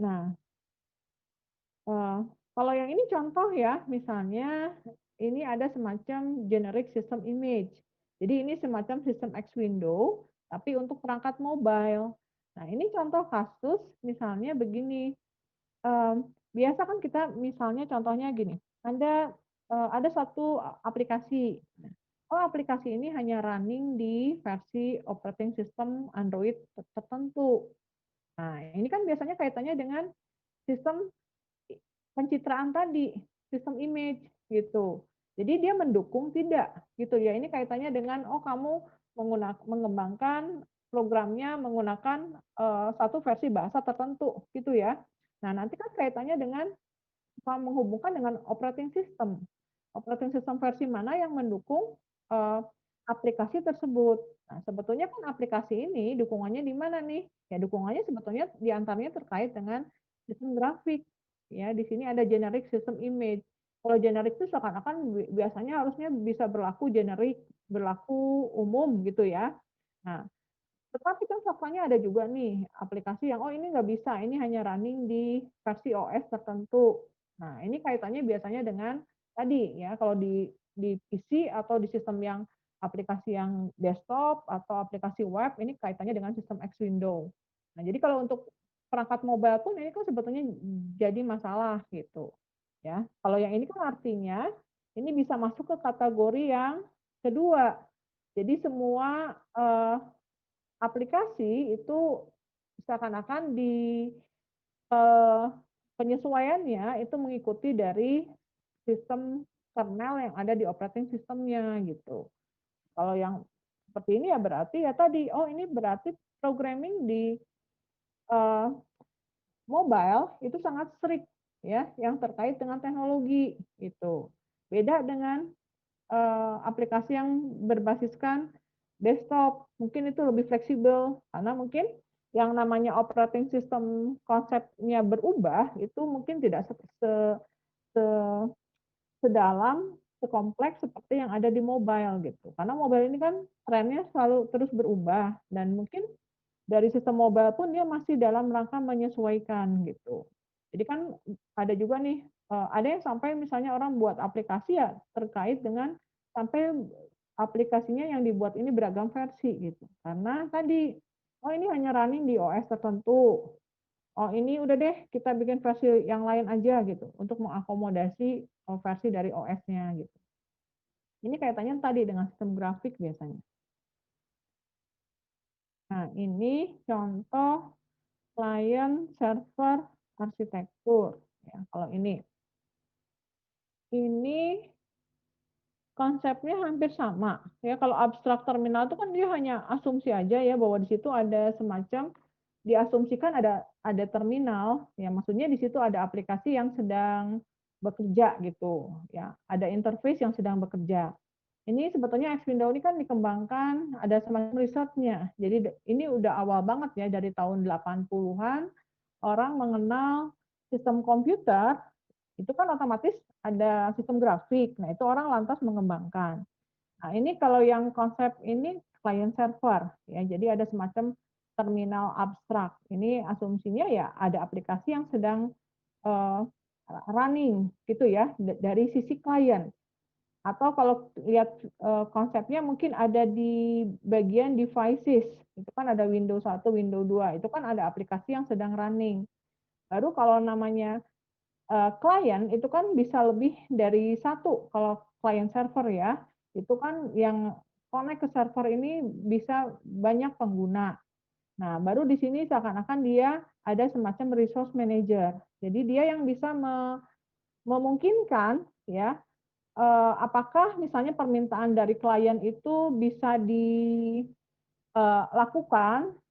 Speaker 1: Nah, eh, kalau yang ini contoh ya, misalnya ini ada semacam generic system image. Jadi ini semacam sistem X window, tapi untuk perangkat mobile. Nah, ini contoh kasus misalnya begini. Biasa kan kita misalnya contohnya gini, ada satu aplikasi. Oh, aplikasi ini hanya running di versi operating system Android tertentu. Nah, ini kan biasanya kaitannya dengan sistem pencitraan tadi, sistem image gitu. Jadi dia mendukung tidak gitu ya. Ini kaitannya dengan kamu mengembangkan programnya menggunakan satu versi bahasa tertentu gitu ya. Nah, nanti kan kaitannya dengan menghubungkan dengan operating system. Operating system versi mana yang mendukung uh, aplikasi tersebut. Nah, sebetulnya kan aplikasi ini dukungannya di mana nih? Ya, dukungannya sebetulnya diantaranya terkait dengan sistem grafik. Ya, di sini ada generic system image. Kalau generic itu seakan-akan biasanya harusnya bisa berlaku generik, berlaku umum gitu ya. Nah, tetapi kan faktanya ada juga nih aplikasi yang ini nggak bisa, ini hanya running di versi OS tertentu. Nah, ini kaitannya biasanya dengan tadi ya, kalau di PC atau di sistem yang aplikasi yang desktop atau aplikasi web, ini kaitannya dengan sistem X window. Nah, jadi kalau untuk perangkat mobile pun ini kan sebetulnya jadi masalah gitu. Ya, kalau yang ini kan artinya ini bisa masuk ke kategori yang kedua. Jadi semua aplikasi itu seakan-akan di eh, penyesuaiannya itu mengikuti dari sistem kernel yang ada di operating systemnya gitu. Kalau yang seperti ini ya berarti ya tadi, ini berarti programming di eh, mobile itu sangat strict ya, yang terkait dengan teknologi itu. Beda dengan aplikasi yang berbasiskan desktop, mungkin itu lebih fleksibel karena mungkin yang namanya operating system konsepnya berubah itu mungkin tidak se, sedalam, sekompleks seperti yang ada di mobile gitu. Karena mobile ini kan trennya selalu terus berubah dan mungkin dari sistem mobile pun dia masih dalam rangka menyesuaikan gitu. Jadi kan ada juga nih, ada yang sampai misalnya orang buat aplikasi ya terkait dengan sampai aplikasinya yang dibuat ini beragam versi gitu. Karena tadi, ini hanya running di OS tertentu. Ini udah deh kita bikin versi yang lain aja gitu untuk mengakomodasi versi dari OS-nya gitu. Ini kaitannya tadi dengan sistem grafik biasanya. Nah, ini contoh client server arsitektur. Ya, kalau ini konsepnya hampir sama. Ya, kalau abstrak terminal itu kan dia hanya asumsi aja ya bahwa di situ ada semacam diasumsikan ada terminal. Ya, maksudnya di situ ada aplikasi yang sedang bekerja gitu. Ya, ada interface yang sedang bekerja. Ini sebetulnya X Window ini kan dikembangkan ada semacam risetnya. Jadi ini udah awal banget ya dari tahun 80-an orang mengenal sistem komputer itu kan otomatis ada sistem grafik. Nah, itu orang lantas mengembangkan. Nah, ini kalau yang konsep ini client server ya. Jadi ada semacam terminal abstrak. Ini asumsinya ya ada aplikasi yang sedang uh, running gitu ya dari sisi klien. Atau kalau lihat konsepnya mungkin ada di bagian devices. Itu kan ada Windows 1, Windows 2. Itu kan ada aplikasi yang sedang running. Baru kalau namanya klien itu kan bisa lebih dari satu. Kalau client server ya, itu kan yang connect ke server ini bisa banyak pengguna. Nah, baru di sini seakan-akan dia ada semacam resource manager. Jadi dia yang bisa memungkinkan ya, apakah misalnya permintaan dari klien itu bisa dilakukan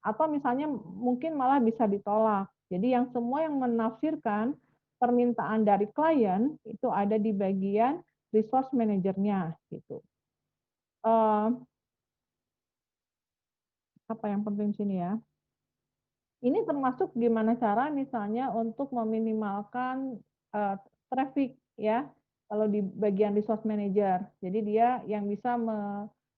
Speaker 1: atau misalnya mungkin malah bisa ditolak. Jadi yang semua yang menafsirkan permintaan dari klien itu ada di bagian resource manajernya gitu. Apa yang penting sini ya? Ini termasuk gimana cara misalnya untuk meminimalkan traffic ya, kalau di bagian resource manager. Jadi dia yang bisa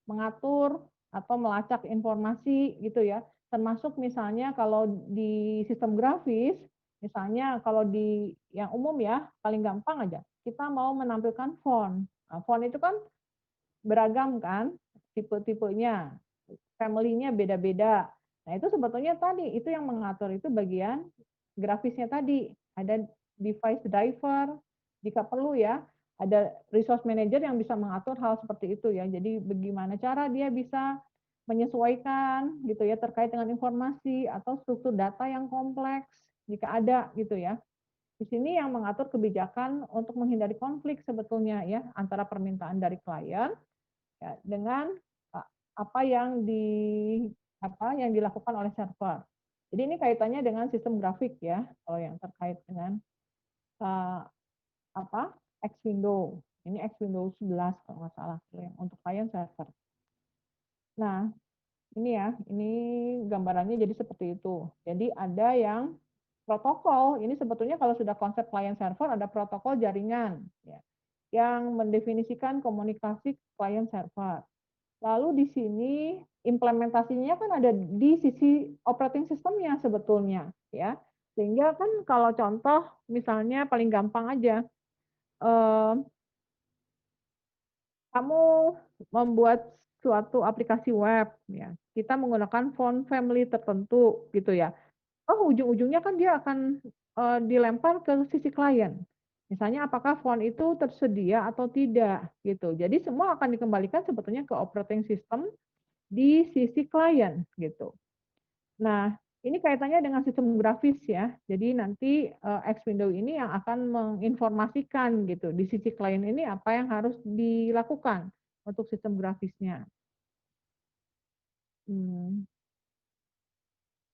Speaker 1: mengatur atau melacak informasi gitu ya. Termasuk misalnya kalau di sistem grafis, misalnya kalau di yang umum ya, paling gampang aja, kita mau menampilkan font. Nah, font itu kan beragam kan, tipe-tipenya, family-nya beda-beda. Nah, itu sebetulnya tadi, itu yang mengatur itu bagian grafisnya tadi. Ada device driver, jika perlu ya, ada resource manager yang bisa mengatur hal seperti itu ya. Jadi bagaimana cara dia bisa menyesuaikan gitu ya terkait dengan informasi atau struktur data yang kompleks jika ada gitu ya. Di sini yang mengatur kebijakan untuk menghindari konflik sebetulnya ya antara permintaan dari klien ya, dengan apa yang dilakukan oleh server. Jadi ini kaitannya dengan sistem grafik ya, kalau yang terkait dengan uh, apa X window. Ini X window 11 kalau nggak salah yang untuk client server. Nah, ini ya, ini gambarannya jadi seperti itu. Jadi ada yang protokol, ini sebetulnya kalau sudah konsep client server ada protokol jaringan ya, yang mendefinisikan komunikasi client server. Lalu di sini implementasinya kan ada di sisi operating systemnya sebetulnya ya. Sehingga kan kalau contoh misalnya paling gampang aja eh, kamu membuat suatu aplikasi web ya. Kita menggunakan font family tertentu gitu ya. Oh, ujung-ujungnya kan dia akan dilempar ke sisi klien. Misalnya apakah font itu tersedia atau tidak gitu. Jadi semua akan dikembalikan sebetulnya ke operating system di sisi klien gitu. Nah, ini kaitannya dengan sistem grafis ya. Jadi nanti X window ini yang akan menginformasikan gitu di sisi klien ini apa yang harus dilakukan untuk sistem grafisnya. Hmm.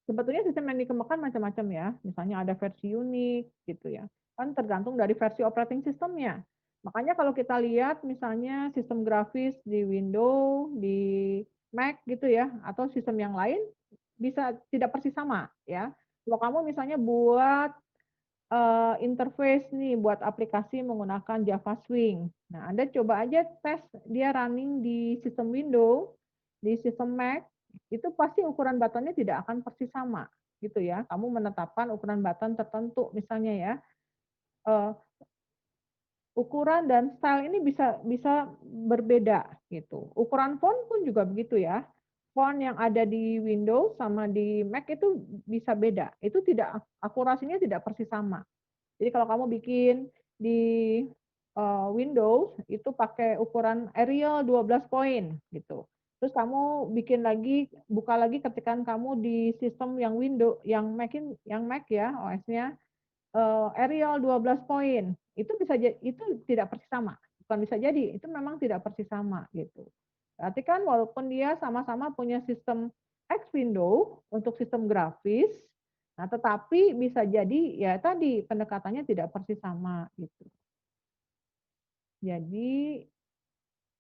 Speaker 1: Sebetulnya sistem yang dikembangkan macam-macam ya. Misalnya ada versi unik gitu ya. Kan tergantung dari versi operating systemnya. Makanya kalau kita lihat misalnya sistem grafis di Windows, di Mac gitu ya, atau sistem yang lain bisa tidak persis sama ya. Kalau kamu misalnya buat interface nih buat aplikasi menggunakan Java Swing. Nah, Anda coba aja tes dia running di sistem Windows, di sistem Mac, itu pasti ukuran buttonnya tidak akan persis sama gitu ya. Kamu menetapkan ukuran button tertentu misalnya ya. Eh, Ukuran dan style ini bisa bisa berbeda gitu. Ukuran font pun juga begitu ya. Font yang ada di Windows sama di Mac itu bisa beda. Itu tidak akurasinya tidak persis sama. Jadi kalau kamu bikin di Windows itu pakai ukuran Arial 12 poin gitu. Terus kamu bikin lagi, buka lagi ketika kamu di sistem yang Windows, yang Mac ya OS-nya Arial 12 poin. Itu bisa itu tidak persis sama. Bukan bisa jadi, itu memang tidak persis sama gitu. Berarti kan walaupun dia sama-sama punya sistem X window untuk sistem grafis, nah tetapi bisa jadi ya tadi pendekatannya tidak persis sama gitu. Jadi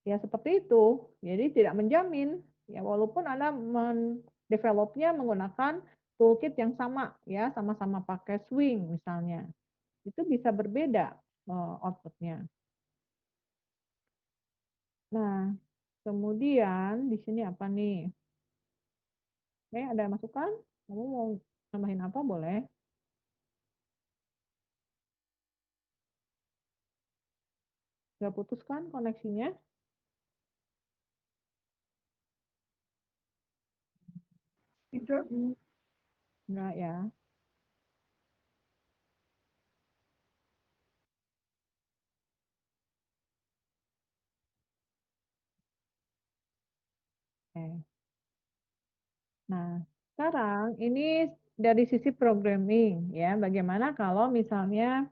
Speaker 1: ya seperti itu. Jadi tidak menjamin ya walaupun Anda mendevelopnya menggunakan toolkit yang sama ya, sama-sama pakai Swing misalnya. Itu bisa berbeda outputnya. Nah, kemudian di sini apa nih? Oke, ada masukan? Kamu mau nambahin apa boleh? Nggak putuskan koneksinya?
Speaker 2: Tidak, Bu.
Speaker 1: Enggak ya. Oke. Nah, sekarang ini dari sisi programming ya, bagaimana kalau misalnya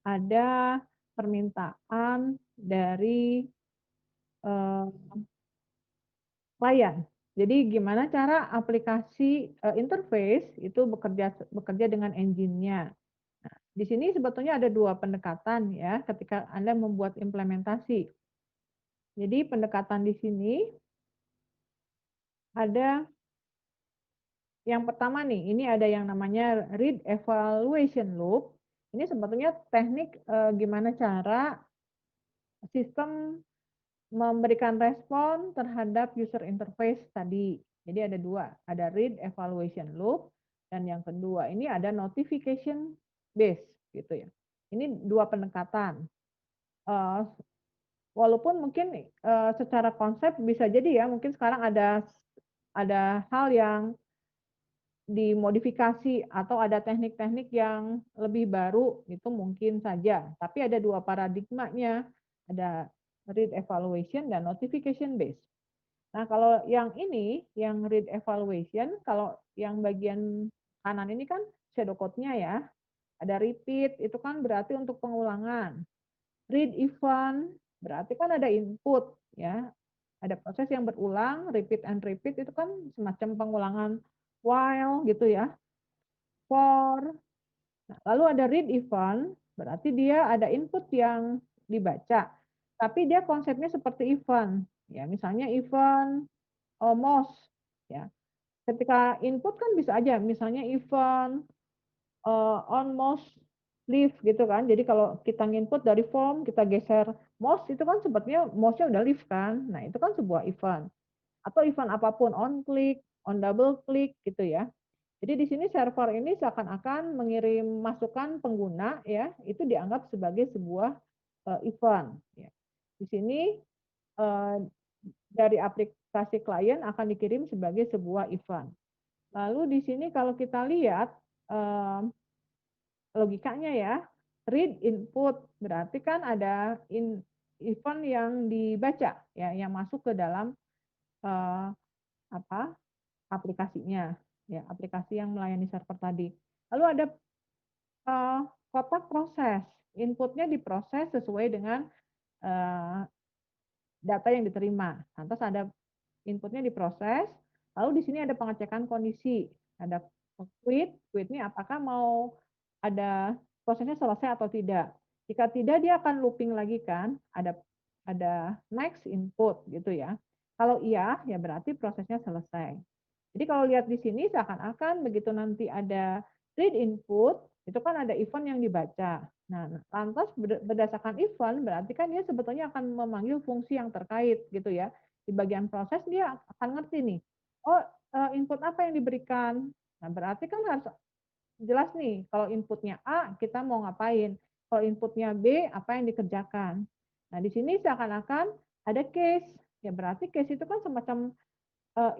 Speaker 1: ada permintaan dari, eee, klien. Jadi gimana cara aplikasi, interface itu bekerja dengan engine-nya. Di sini sebetulnya ada 2 pendekatan ya ketika Anda membuat implementasi. Jadi pendekatan di sini ada yang pertama nih, ini ada yang namanya read evaluation loop. Ini sebetulnya teknik, gimana cara sistem memberikan respon terhadap user interface tadi. Jadi ada 2, ada read evaluation loop dan yang kedua ini ada notification base gitu ya. Ini 2 pendekatan, eee, walaupun mungkin, secara konsep bisa jadi ya mungkin sekarang ada hal yang dimodifikasi atau ada teknik-teknik yang lebih baru, itu mungkin saja. Tapi ada 2 paradigmanya, ada read evaluation dan notification base. Nah, kalau yang ini, yang read evaluation, kalau yang bagian kanan ini kan shadow code-nya ya, ada repeat, itu kan berarti untuk pengulangan. Read event, berarti kan ada input ya, ada proses yang berulang, repeat and repeat itu kan semacam pengulangan while gitu ya, for. Nah, lalu ada read event, berarti dia ada input yang dibaca, tapi dia konsepnya seperti event. Ya, misalnya event, mouse, ya. Ketika input kan bisa aja, misalnya event, on mouse leave gitu kan. Jadi kalau kita nginput dari form, kita geser mouse, itu kan sebetulnya mouse-nya udah leave kan. Nah, itu kan sebuah event. Atau event apapun, on click, on double click gitu ya. Jadi di sini server ini seakan-akan mengirim masukan pengguna ya, itu dianggap sebagai sebuah, event ya. Di sini, eee, dari aplikasi klien akan dikirim sebagai sebuah event. Lalu di sini kalau kita lihat, eee, logikanya ya, read input berarti kan ada event yang dibaca ya, yang masuk ke dalam, eee, apa, aplikasinya, ya aplikasi yang melayani server tadi. Lalu ada, eee, kotak proses, inputnya diproses sesuai dengan, eee, data yang diterima. Lantas ada inputnya diproses, lalu di sini ada pengecekan kondisi, ada quit, quit-nya apakah mau ada prosesnya selesai atau tidak. Jika tidak dia akan looping lagi kan, ada next input gitu ya. Kalau iya, ya berarti prosesnya selesai. Jadi kalau lihat di sini seakan-akan begitu nanti ada read input, itu kan ada event yang dibaca. Nah, lantas berdasarkan event berarti kan dia sebetulnya akan memanggil fungsi yang terkait gitu ya. Di bagian proses dia akan ngerti nih, oh, input apa yang diberikan. Nah, berarti kan harus jelas nih, kalau inputnya A kita mau ngapain, kalau inputnya B apa yang dikerjakan. Nah, di sini seakan-akan ada case, ya berarti case itu kan semacam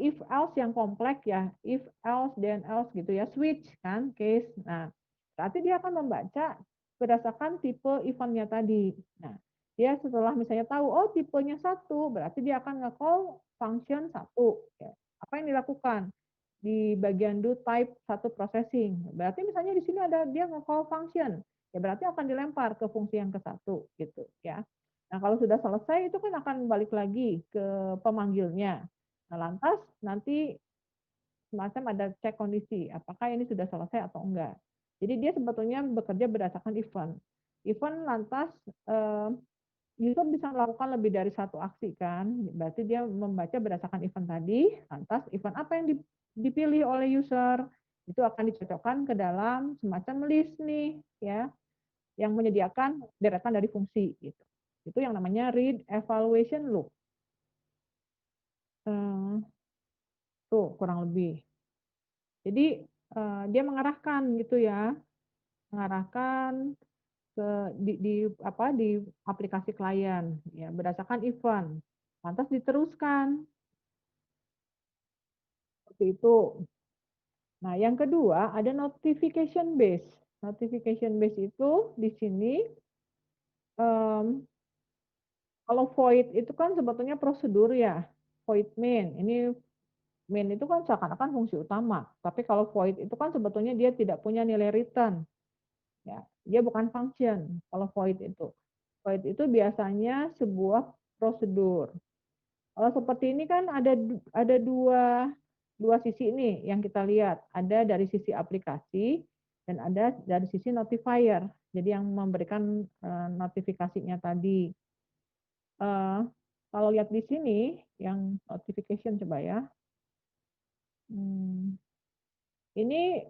Speaker 1: if else yang kompleks ya, if else then else gitu ya, switch kan case. Nah, berarti dia akan membaca berdasarkan tipe event-nya tadi. Nah, dia setelah misalnya tahu, oh tipenya satu, berarti dia akan nge-call function satu. Ya. Apa yang dilakukan? Di bagian do type satu processing. Berarti misalnya di sini ada dia nge-call function. Ya berarti akan dilempar ke fungsi yang ke satu gitu ya. Nah, kalau sudah selesai itu kan akan balik lagi ke pemanggilnya. Nah, lantas nanti semacam ada cek kondisi, apakah ini sudah selesai atau enggak. Jadi dia sebetulnya bekerja berdasarkan event. Event lantas user bisa melakukan lebih dari satu aksi kan, berarti dia membaca berdasarkan event tadi, lantas event apa yang dipilih oleh user, itu akan dicocokkan ke dalam semacam list nih ya, yang menyediakan deretan dari fungsi gitu. Itu yang namanya read evaluation loop. Eee, tuh kurang lebih. Jadi, dia mengarahkan gitu ya, mengarahkan ke di aplikasi klien ya berdasarkan event. Lantas diteruskan, seperti itu. Nah, yang kedua ada notification base. Notification base itu di sini, mmm, kalau void itu kan sebetulnya prosedur ya, void main, ini main itu kan seakan-akan fungsi utama, tapi kalau void itu kan sebetulnya dia tidak punya nilai return, ya. Dia bukan function kalau void itu. Void itu biasanya sebuah prosedur. Kalau seperti ini kan ada dua sisi nih yang kita lihat. Ada dari sisi aplikasi dan ada dari sisi notifier. Jadi yang memberikan notifikasinya tadi. Eh, Kalau lihat di sini yang notification coba ya. Hmm, ini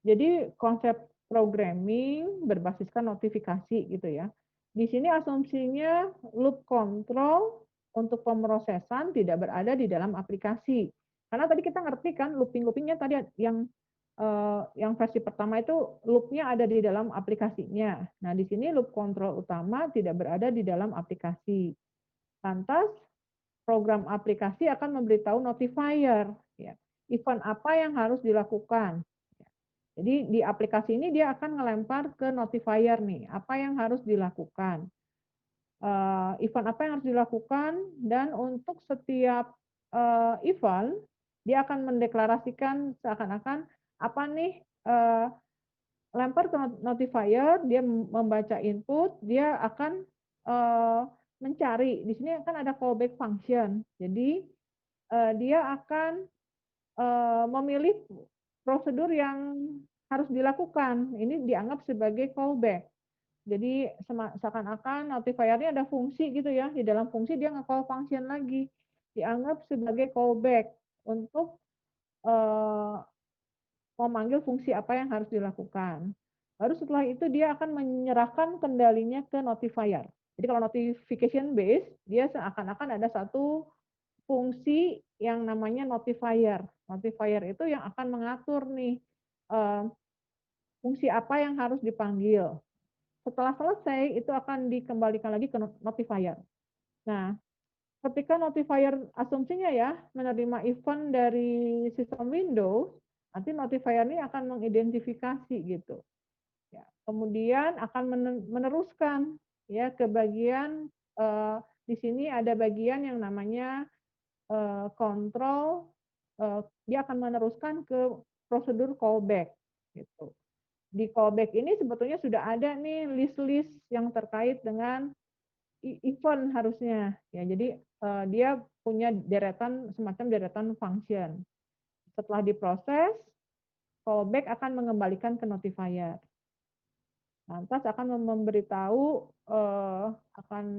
Speaker 1: jadi konsep programming berbasiskan notifikasi gitu ya. Di sini asumsinya loop control untuk pemrosesan tidak berada di dalam aplikasi. Karena tadi kita ngerti kan looping-loopingnya tadi yang versi pertama itu loopnya ada di dalam aplikasinya. Nah di sini loop control utama tidak berada di dalam aplikasi. Lantas program aplikasi akan memberitahu notifier, ya, event apa yang harus dilakukan. Jadi di aplikasi ini dia akan ngelempar ke notifier nih, apa yang harus dilakukan, event apa yang harus dilakukan, dan untuk setiap event dia akan mendeklarasikan seakan-akan apa nih, lempar ke notifier, dia membaca input, dia akan mencari. Di sini kan ada callback function, jadi dia akan memilih prosedur yang harus dilakukan. Ini dianggap sebagai callback. Jadi seakan-akan notifiernya ada fungsi gitu ya. Di dalam fungsi dia nge-call function lagi. Dianggap sebagai callback untuk eh, memanggil fungsi apa yang harus dilakukan. Baru setelah itu dia akan menyerahkan kendalinya ke notifier. Jadi kalau notification based, dia seakan-akan ada satu fungsi yang namanya notifier. Notifier itu yang akan mengatur nih eh, fungsi apa yang harus dipanggil. Setelah selesai itu akan dikembalikan lagi ke notifier. Nah, ketika notifier asumsinya ya menerima event dari sistem Windows, nanti notifier ini akan mengidentifikasi gitu. Ya, kemudian akan meneruskan ya ke bagian di sini ada bagian yang namanya kontrol, dia akan meneruskan ke prosedur callback gitu. Di callback ini sebetulnya sudah ada nih list-list yang terkait dengan event harusnya ya. Jadi dia punya deretan semacam deretan function. Setelah diproses, callback akan mengembalikan ke notifier. Lantas akan memberitahu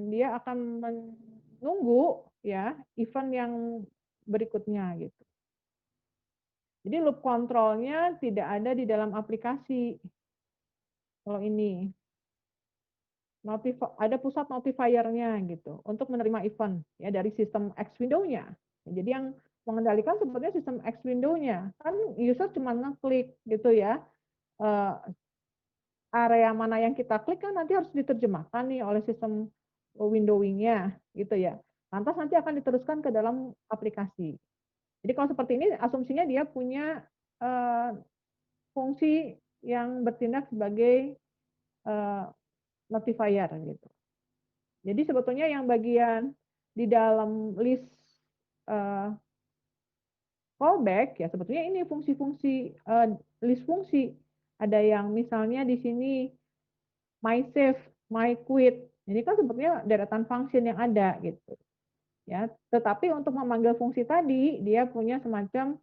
Speaker 1: dia akan menunggu ya event yang berikutnya gitu. Jadi loop kontrolnya tidak ada di dalam aplikasi. Kalau ini ada pusat notifiernya gitu untuk menerima event ya dari sistem X window-nya. Jadi yang mengendalikan sebetulnya sistem X window-nya. Kan user cuma ngeklik gitu ya. Eh, Area mana yang kita klik kan nanti harus diterjemahkan nih oleh sistem windowing-nya gitu ya. Lantas nanti akan diteruskan ke dalam aplikasi. Jadi kalau seperti ini asumsinya dia punya eh, fungsi yang bertindak sebagai notifier gitu. Jadi sebetulnya yang bagian di dalam list callback ya sebetulnya ini fungsi-fungsi list fungsi. Ada yang misalnya di sini my save, my quit. Ini kan sebetulnya deretan function yang ada gitu. Ya, tetapi untuk memanggil fungsi tadi dia punya semacam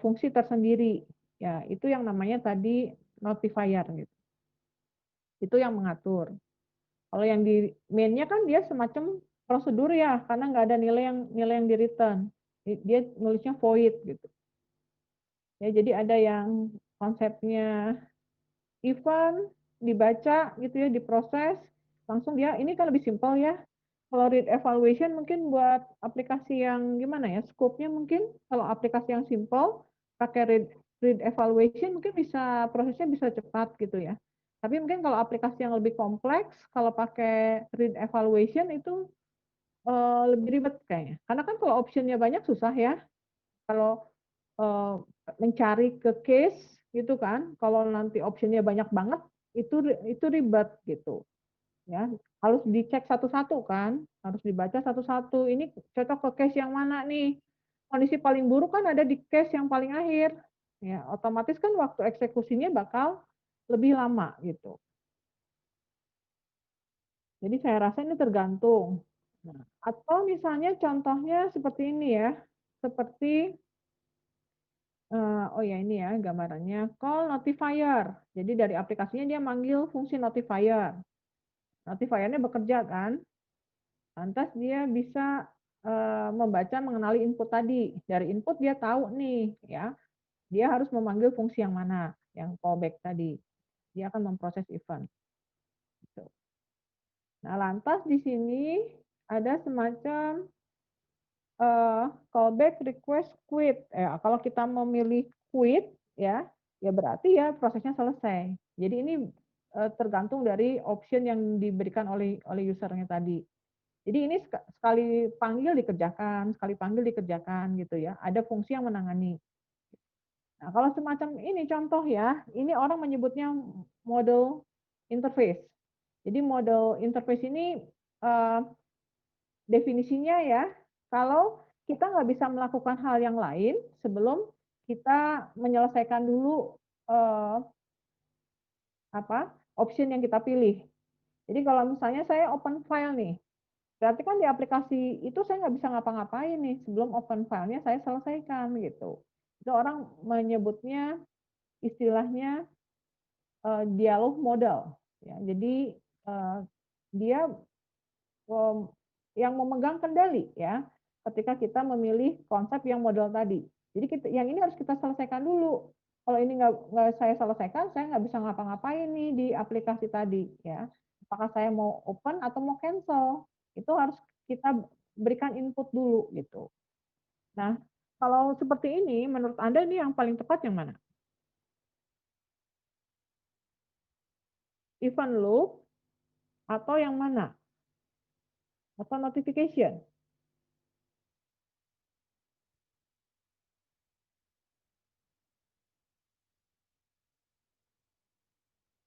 Speaker 1: fungsi tersendiri. Ya, itu yang namanya tadi notifier gitu. Itu yang mengatur. Kalau yang di main-nya kan dia semacam prosedur ya, karena nggak ada nilai yang di return. Dia nulisnya void gitu. Ya, jadi ada yang konsepnya event dibaca gitu ya, diproses, langsung dia ini kan lebih simpel ya. Kalau read evaluation mungkin buat aplikasi yang gimana ya, scope-nya mungkin kalau aplikasi yang simple pakai read evaluation mungkin bisa prosesnya bisa cepat gitu ya. Tapi mungkin kalau aplikasi yang lebih kompleks, kalau pakai read evaluation itu lebih ribet kayaknya. Karena kan kalau optionnya banyak susah ya. Kalau eh, mencari ke case gitu kan, kalau nanti optionnya banyak banget itu ribet gitu ya. Harus dicek satu-satu kan, harus dibaca satu-satu. Ini cocok ke case yang mana nih? kondisi paling buruk kan ada di case yang paling akhir. Ya, otomatis kan waktu eksekusinya bakal lebih lama gitu. Jadi saya rasa ini tergantung. Nah, atau misalnya contohnya seperti ini ya, seperti oh ya ini ya gambarannya call notifier. Jadi dari aplikasinya dia manggil fungsi notifier. Notifiernya bekerja kan, lantas dia bisa membaca mengenali input tadi. Dari input dia tahu nih ya, dia harus memanggil fungsi yang mana, yang callback tadi. Dia akan memproses event. Gitu. Nah, lantas di sini ada semacam callback request quit. Ya, kalau kita memilih quit ya, ya berarti ya prosesnya selesai. Jadi ini tergantung dari option yang diberikan oleh usernya tadi. Jadi ini sekali panggil dikerjakan, sekali panggil dikerjakan gitu ya. Ada fungsi yang menangani. Nah, kalau semacam ini contoh ya, ini orang menyebutnya model interface. Jadi model interface ini eh, definisinya ya, kalau kita nggak bisa melakukan hal yang lain sebelum kita menyelesaikan dulu eh, option yang kita pilih. Jadi kalau misalnya saya open file nih, berarti kan di aplikasi itu saya nggak bisa ngapa-ngapain nih sebelum open filenya saya selesaikan gitu. Itu orang menyebutnya istilahnya dialog model. Ya, jadi dia yang memegang kendali ya ketika kita memilih konsep yang model tadi. Jadi yang ini harus kita selesaikan dulu. Kalau ini nggak saya selesaikan, saya nggak bisa ngapa-ngapain nih di aplikasi tadi ya. Apakah saya mau open atau mau cancel? Itu harus kita berikan input dulu gitu. Nah, kalau seperti ini, menurut Anda ini yang paling tepat yang mana? Event loop atau yang mana? Atau notification?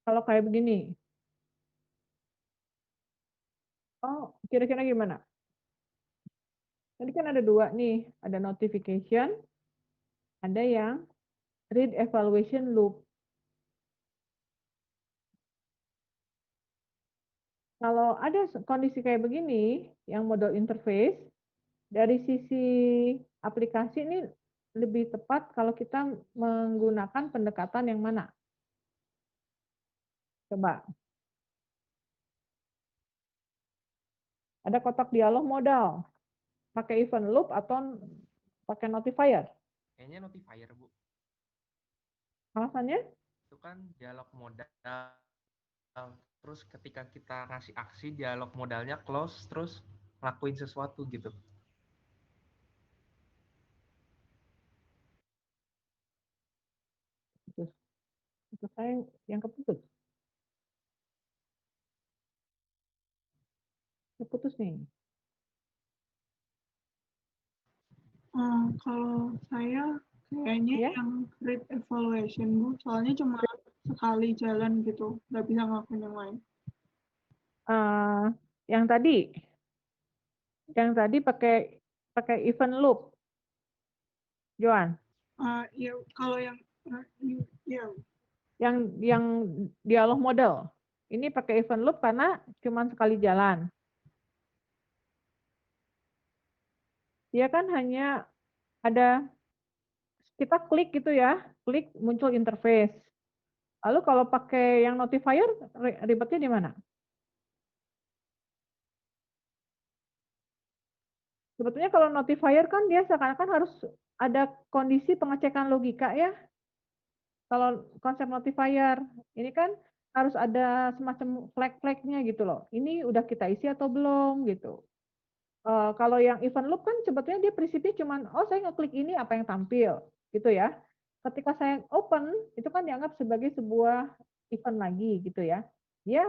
Speaker 1: Kalau kayak begini, oh kira-kira gimana? Tadi kan ada dua nih, ada notification, ada yang read evaluation loop. Kalau ada kondisi kayak begini, yang model interface, dari sisi aplikasi ini lebih tepat kalau kita menggunakan pendekatan yang mana? Coba, ada kotak dialog modal, pakai event loop atau pakai notifier?
Speaker 3: Kayaknya notifier, Bu.
Speaker 1: Alasannya?
Speaker 3: Itu kan dialog modal. Terus ketika kita ngasih aksi, dialog modalnya close, terus ngelakuin sesuatu gitu.
Speaker 1: Itu saya yang keputus. Keputus nih.
Speaker 2: Kalau saya kayaknya
Speaker 1: Ya,
Speaker 2: yang read evaluation Bu, soalnya cuma sekali jalan gitu, nggak bisa ngelakuin yang lain.
Speaker 1: uh, yang pakai pakai event loop, Joan.
Speaker 2: Ya kalau yang ya
Speaker 1: Yang dialog model. Ini pakai event loop karena cuma sekali jalan. Dia kan hanya ada kita klik gitu ya, klik muncul interface. Lalu kalau pakai yang notifier ribetnya di mana? Sebetulnya kalau notifier kan dia seakan-akan harus ada kondisi pengecekan logika ya. Kalau konsep notifier ini kan harus ada semacam flag-flagnya gitu loh. Ini udah kita isi atau belum gitu. Kalau yang event loop kan sebetulnya dia prinsipnya cuman, oh saya ngeklik ini apa yang tampil, gitu ya. Ketika saya open, itu kan dianggap sebagai sebuah event lagi, gitu ya. Dia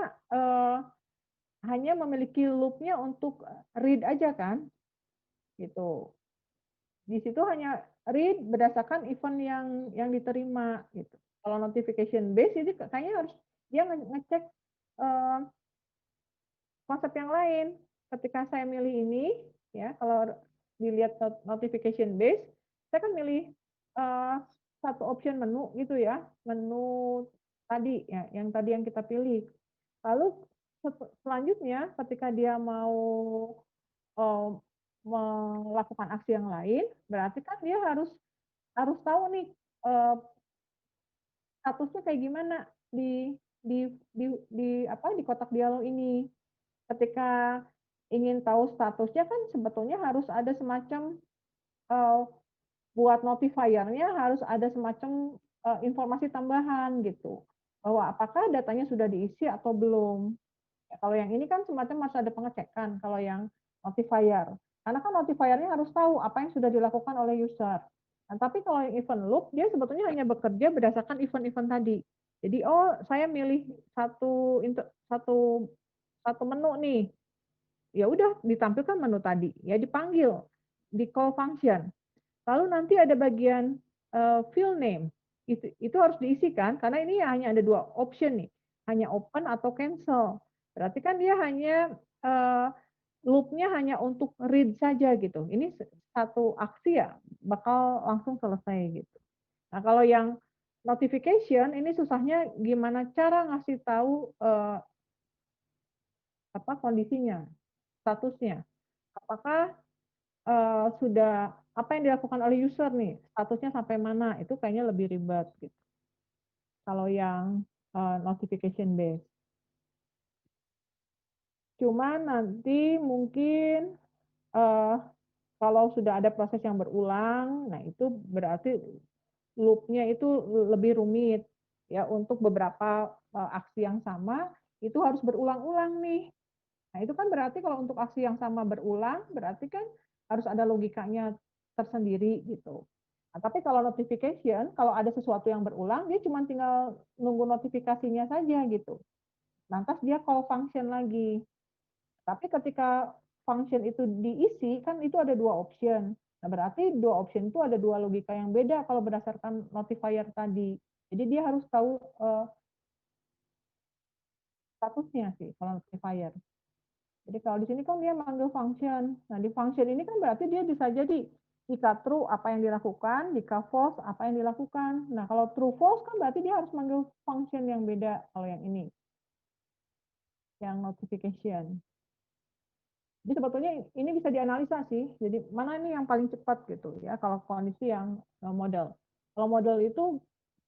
Speaker 1: hanya memiliki loopnya untuk read aja kan, gitu. Di situ hanya read berdasarkan event yang diterima, gitu. Kalau notification base itu kayaknya harus dia ngecek konsep yang lain. Ketika saya milih ini, ya kalau dilihat notification base, saya kan milih satu option menu gitu ya, menu tadi ya, yang tadi yang kita pilih. Lalu selanjutnya ketika dia mau melakukan aksi yang lain, berarti kan dia harus tahu nih statusnya kayak gimana di di di kotak dialog ini. Ketika ingin tahu statusnya kan sebetulnya harus ada semacam buat notifier-nya harus ada semacam informasi tambahan gitu, bahwa apakah datanya sudah diisi atau belum. Ya, kalau yang ini kan semacam harus ada pengecekan kalau yang notifier. Karena kan notifier-nya harus tahu apa yang sudah dilakukan oleh user. Nah, tapi kalau yang event loop, dia sebetulnya hanya bekerja berdasarkan event-event tadi. Jadi, oh saya milih satu menu nih, ya udah ditampilkan menu tadi, ya dipanggil di call function. Lalu nanti ada bagian field name, itu harus diisikan karena ini hanya ada dua option nih, hanya open atau cancel. Berarti kan dia hanya loop-nya hanya untuk read saja gitu. Ini satu aksi ya bakal langsung selesai gitu. Nah kalau yang notification ini susahnya gimana cara ngasih tahu apa kondisinya, statusnya. Apakah sudah apa yang dilakukan oleh user nih, statusnya sampai mana, itu kayaknya lebih ribet gitu. Kalau yang notification based. Cuman nanti mungkin kalau sudah ada proses yang berulang, nah itu berarti loop-nya itu lebih rumit ya untuk beberapa aksi yang sama itu harus berulang-ulang nih. Nah, itu kan berarti kalau untuk aksi yang sama berulang, berarti kan harus ada logikanya tersendiri gitu. Nah, tapi kalau notification, kalau ada sesuatu yang berulang, dia cuma tinggal nunggu notifikasinya saja gitu. Lantas dia call function lagi. Tapi ketika function itu diisi, kan itu ada dua option. Nah, berarti dua option itu ada dua logika yang beda kalau berdasarkan notifier tadi. Jadi dia harus tahu statusnya sih kalau notifier. Jadi kalau di sini kan dia manggil function. Nah, di function ini kan berarti dia bisa jadi jika true apa yang dilakukan, jika false apa yang dilakukan. Nah, kalau true false kan berarti dia harus manggil function yang beda kalau yang ini. Yang notification. Jadi sebetulnya ini bisa dianalisa sih. Jadi mana ini yang paling cepat gitu ya kalau kondisi yang model. Kalau model itu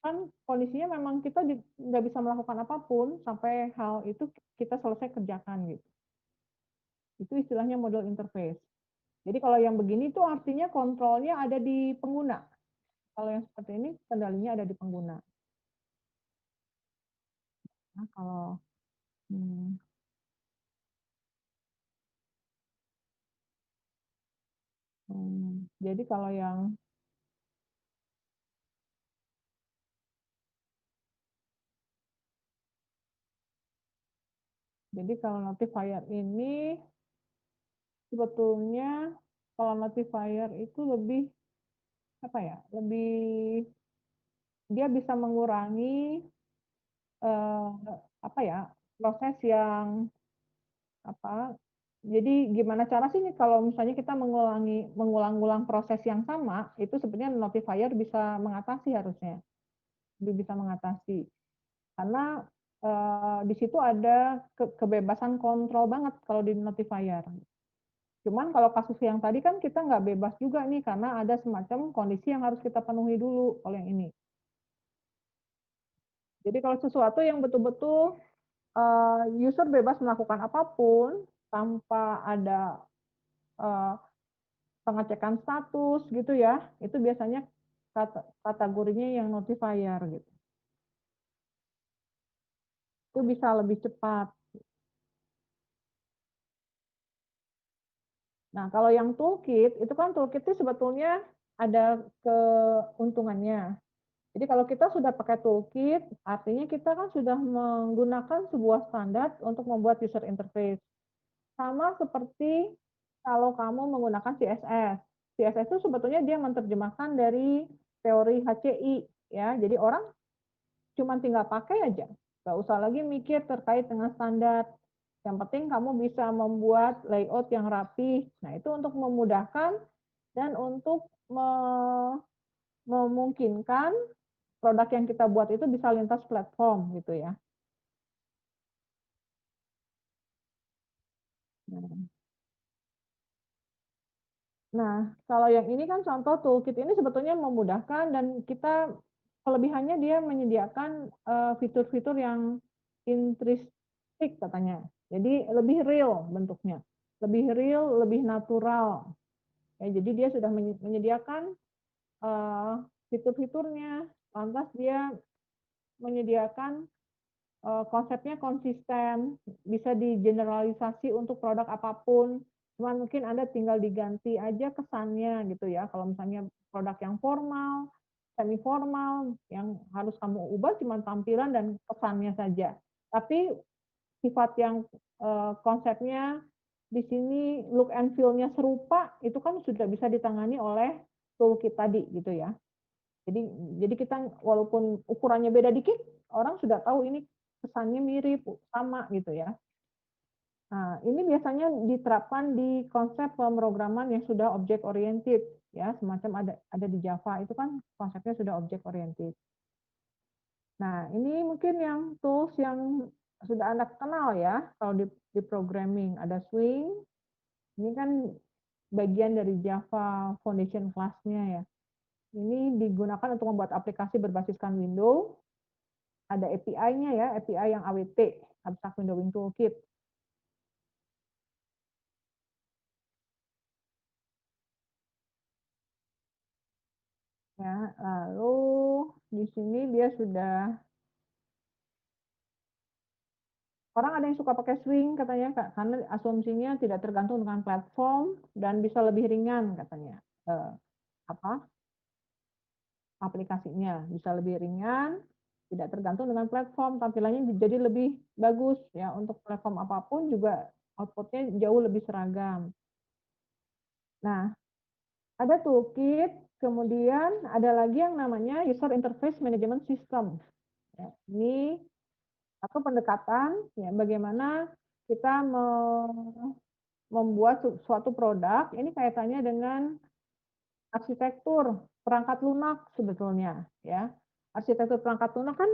Speaker 1: kan kondisinya memang kita nggak bisa melakukan apapun sampai hal itu kita selesai kerjakan gitu. Itu istilahnya model interface. Jadi kalau yang begini itu artinya kontrolnya ada di pengguna. Kalau yang seperti ini kendalinya ada di pengguna. Nah, kalau jadi kalau yang notifier ini sebetulnya kalau notifier itu lebih apa ya? Lebih dia bisa mengurangi apa ya? Proses yang apa? Jadi gimana cara sih nih kalau misalnya kita mengulang-ulang proses yang sama, itu sebenarnya notifier bisa mengatasi harusnya. Bisa mengatasi. Karena di situ ada kebebasan kontrol banget kalau di notifier. Cuman kalau kasus yang tadi kan kita nggak bebas juga nih karena ada semacam kondisi yang harus kita penuhi dulu kalau yang ini. Jadi kalau sesuatu yang betul-betul user bebas melakukan apapun tanpa ada pengecekan status gitu ya, itu biasanya kategorinya yang notifier gitu. Itu bisa lebih cepat. Nah, kalau yang toolkit, itu kan toolkit itu sebetulnya ada keuntungannya. Jadi kalau kita sudah pakai toolkit, artinya kita kan sudah menggunakan sebuah standar untuk membuat user interface. Sama seperti kalau kamu menggunakan CSS. CSS itu sebetulnya dia menerjemahkan dari teori HCI. Ya, jadi orang cuma tinggal pakai aja. Nggak usah lagi mikir terkait dengan standar. Yang penting kamu bisa membuat layout yang rapi. Nah, itu untuk memudahkan dan untuk memungkinkan produk yang kita buat itu bisa lintas platform gitu ya. Nah, kalau yang ini kan contoh toolkit ini sebetulnya memudahkan dan kita kelebihannya dia menyediakan fitur-fitur yang intrinsic katanya. Jadi lebih real bentuknya, lebih real, lebih natural. Ya, jadi dia sudah menyediakan fitur-fiturnya, lantas dia menyediakan konsepnya konsisten, bisa digeneralisasi untuk produk apapun. Cuman mungkin Anda tinggal diganti aja kesannya gitu ya. Kalau misalnya produk yang formal, semi formal, yang harus kamu ubah cuma tampilan dan kesannya saja. Tapi sifat yang konsepnya di sini look and feel-nya serupa, itu kan sudah bisa ditangani oleh toolkit tadi gitu ya. Jadi kita walaupun ukurannya beda dikit, orang sudah tahu ini kesannya mirip, sama gitu ya. Nah, ini biasanya diterapkan di konsep pemrograman yang sudah object oriented ya, semacam ada di Java itu kan konsepnya sudah object oriented. Nah, ini mungkin yang tools yang sudah Anda kenal ya, kalau di programming ada Swing. Ini kan bagian dari Java Foundation class-nya ya. Ini digunakan untuk membuat aplikasi berbasiskan Windows. Ada API-nya ya, API yang AWT, Abstract Windowing Toolkit. Ya, lalu di sini dia sudah orang ada yang suka pakai Swing katanya Kak, karena asumsinya tidak tergantung dengan platform dan bisa lebih ringan katanya. Apa? Aplikasinya bisa lebih ringan, tidak tergantung dengan platform, tampilannya jadi lebih bagus ya untuk platform apapun juga outputnya jauh lebih seragam. Nah, ada toolkit, kemudian ada lagi yang namanya User Interface Management System. Ya, ini atau pendekatan ya bagaimana kita membuat suatu produk ini kaitannya dengan arsitektur perangkat lunak sebetulnya ya. Arsitektur perangkat lunak kan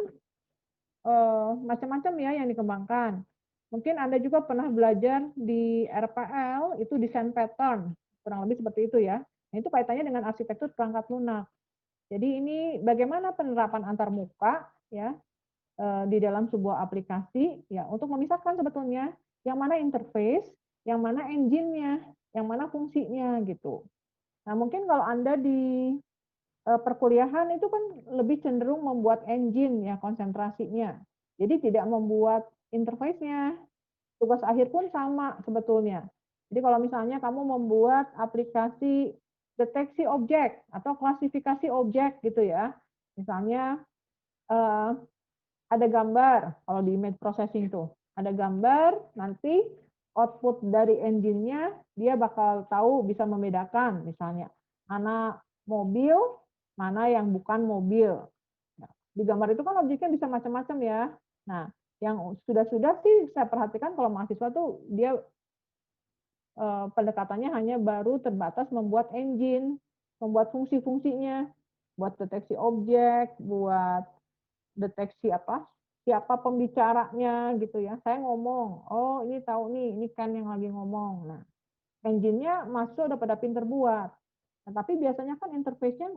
Speaker 1: macam-macam ya yang dikembangkan. Mungkin Anda juga pernah belajar di RPL itu desain pattern, kurang lebih seperti itu ya. Nah, itu kaitannya dengan arsitektur perangkat lunak. Jadi ini bagaimana penerapan antarmuka ya di dalam sebuah aplikasi ya untuk memisahkan sebetulnya yang mana interface, yang mana engine-nya, yang mana fungsinya gitu. Nah, mungkin kalau Anda di perkuliahan itu kan lebih cenderung membuat engine ya konsentrasinya. Jadi tidak membuat interface-nya. Tugas akhir pun sama sebetulnya. Jadi kalau misalnya kamu membuat aplikasi deteksi objek atau klasifikasi objek gitu ya. Misalnya ada gambar kalau di image processing tuh. Ada gambar, nanti output dari engine-nya dia bakal tahu bisa membedakan misalnya mana mobil, mana yang bukan mobil. Nah, di gambar itu kan objeknya bisa macam-macam ya. Nah, yang sudah-sudah sih saya perhatikan kalau mahasiswa tuh dia pendekatannya hanya baru terbatas membuat engine, membuat fungsi-fungsinya, buat deteksi objek, buat deteksi apa siapa pembicaranya gitu ya. Saya ngomong, oh ini tahu nih, ini kan yang lagi ngomong. Nah, engine-nya masuk udah pada pinter buat. Nah, tapi biasanya kan interface-nya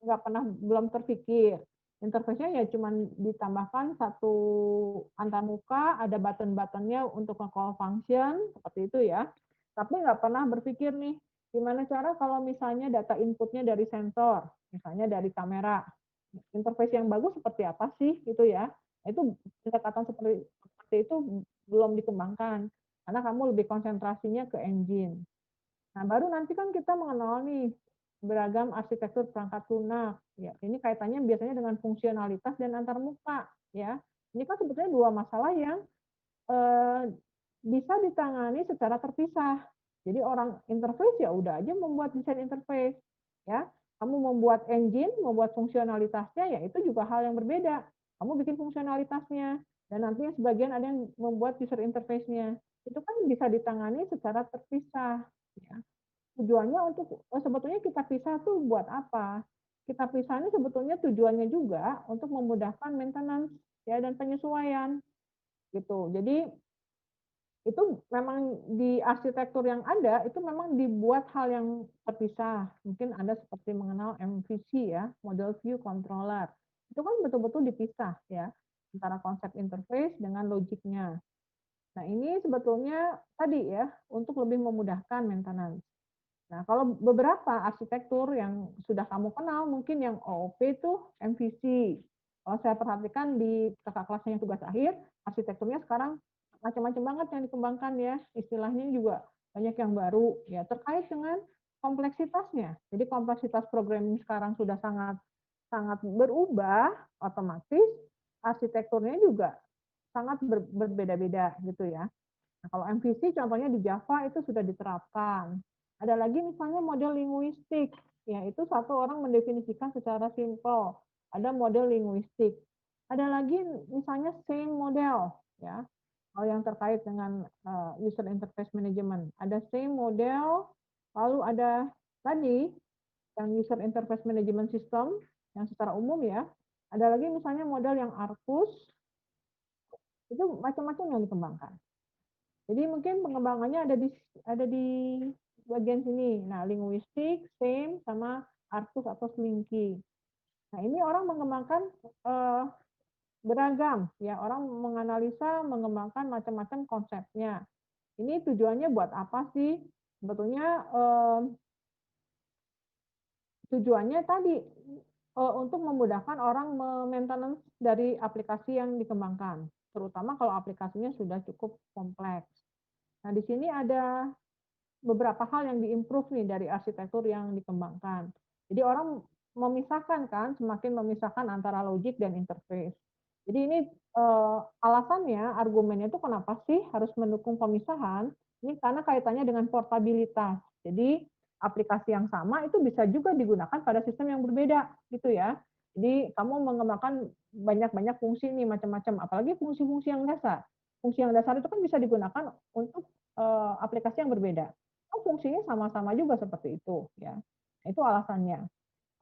Speaker 1: nggak pernah belum terpikir. Interface-nya ya cuma ditambahkan satu antarmuka, ada button-buttonnya untuk nge-call function, seperti itu ya. Tapi nggak pernah berpikir nih, gimana cara kalau misalnya data inputnya dari sensor, misalnya dari kamera. Interface yang bagus seperti apa sih gitu ya. Itu pendekatan seperti itu belum dikembangkan karena kamu lebih konsentrasinya ke engine. Nah, baru nanti kan kita mengenal nih beragam arsitektur perangkat lunak. Ya, ini kaitannya biasanya dengan fungsionalitas dan antarmuka. Ya, ini kan sebetulnya dua masalah yang bisa ditangani secara terpisah. Jadi orang interface ya udah aja membuat desain interface, ya. Kamu membuat engine, membuat fungsionalitasnya, ya itu juga hal yang berbeda. Kamu bikin fungsionalitasnya, dan nantinya sebagian ada yang membuat user interface-nya. Itu kan bisa ditangani secara terpisah. Ya. tujuannya untuk sebetulnya kita pisah tuh buat apa? Kita pisah ini sebetulnya tujuannya juga untuk memudahkan maintenance ya dan penyesuaian gitu. Jadi itu memang di arsitektur yang ada itu memang dibuat hal yang terpisah. Mungkin Anda seperti mengenal MVC ya, Model View Controller. Itu kan betul-betul dipisah ya antara konsep interface dengan logiknya. Nah, ini sebetulnya tadi ya untuk lebih memudahkan maintenance. Nah, kalau beberapa arsitektur yang sudah kamu kenal, mungkin yang OOP itu MVC. Kalau saya perhatikan di kakak kelasnya yang tugas akhir, arsitekturnya sekarang macam-macam banget yang dikembangkan ya. Istilahnya juga banyak yang baru ya terkait dengan kompleksitasnya. Jadi kompleksitas programming sekarang sudah sangat sangat berubah, otomatis arsitekturnya juga sangat berbeda-beda gitu ya. Nah, kalau MVC contohnya di Java itu sudah diterapkan. Ada lagi misalnya model linguistik, yaitu satu orang mendefinisikan secara simpel. Ada model linguistik. Ada lagi misalnya same model, ya. Kalau yang terkait dengan user interface management, ada same model, lalu ada tadi yang user interface management system yang secara umum ya. Ada lagi misalnya model yang Arcus, itu macam-macam yang dikembangkan. Jadi mungkin pengembangannya ada di bagian sini. Nah, linguistik, same, sama Arcus atau Slinky. Nah, ini orang mengembangkan beragam, ya. Orang menganalisa, mengembangkan macam-macam konsepnya. Ini tujuannya buat apa sih? Sebetulnya tujuannya tadi untuk memudahkan orang maintenance dari aplikasi yang dikembangkan, terutama kalau aplikasinya sudah cukup kompleks. Nah, di sini ada beberapa hal yang diimprove nih dari arsitektur yang dikembangkan. Jadi orang memisahkan kan, semakin memisahkan antara logik dan interface. Jadi ini alasannya, argumennya itu kenapa sih harus mendukung pemisahan? Ini karena kaitannya dengan portabilitas. Jadi aplikasi yang sama itu bisa juga digunakan pada sistem yang berbeda, gitu ya. Jadi kamu mengembangkan banyak-banyak fungsi nih macam-macam, apalagi fungsi-fungsi yang dasar. Fungsi yang dasar itu kan bisa digunakan untuk aplikasi yang berbeda. Oh, fungsinya sama-sama juga seperti itu ya. Itu alasannya.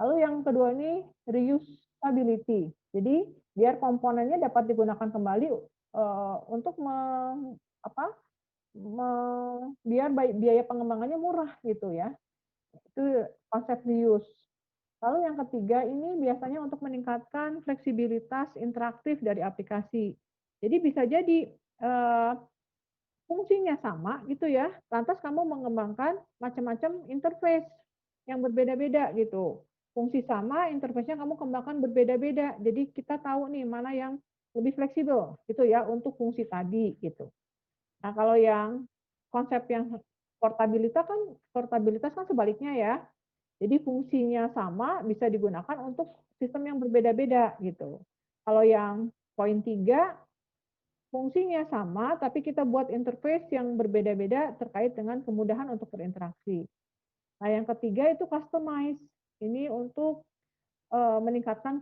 Speaker 1: Lalu yang kedua ini reusability. Jadi biar komponennya dapat digunakan kembali untuk biar biaya pengembangannya murah gitu ya. Itu konsep reuse. Lalu yang ketiga ini biasanya untuk meningkatkan fleksibilitas interaktif dari aplikasi. Jadi bisa jadi fungsinya sama gitu ya, lantas kamu mengembangkan macam-macam interface yang berbeda-beda gitu. Fungsi sama, interface-nya kamu kembangkan berbeda-beda. Jadi kita tahu nih mana yang lebih fleksibel gitu ya untuk fungsi tadi gitu. Nah, kalau yang konsep yang portabilitas kan sebaliknya ya. Jadi fungsinya sama bisa digunakan untuk sistem yang berbeda-beda gitu. Kalau yang poin 3 fungsinya sama, tapi kita buat interface yang berbeda-beda terkait dengan kemudahan untuk berinteraksi. Nah, yang ketiga itu customize. Ini untuk meningkatkan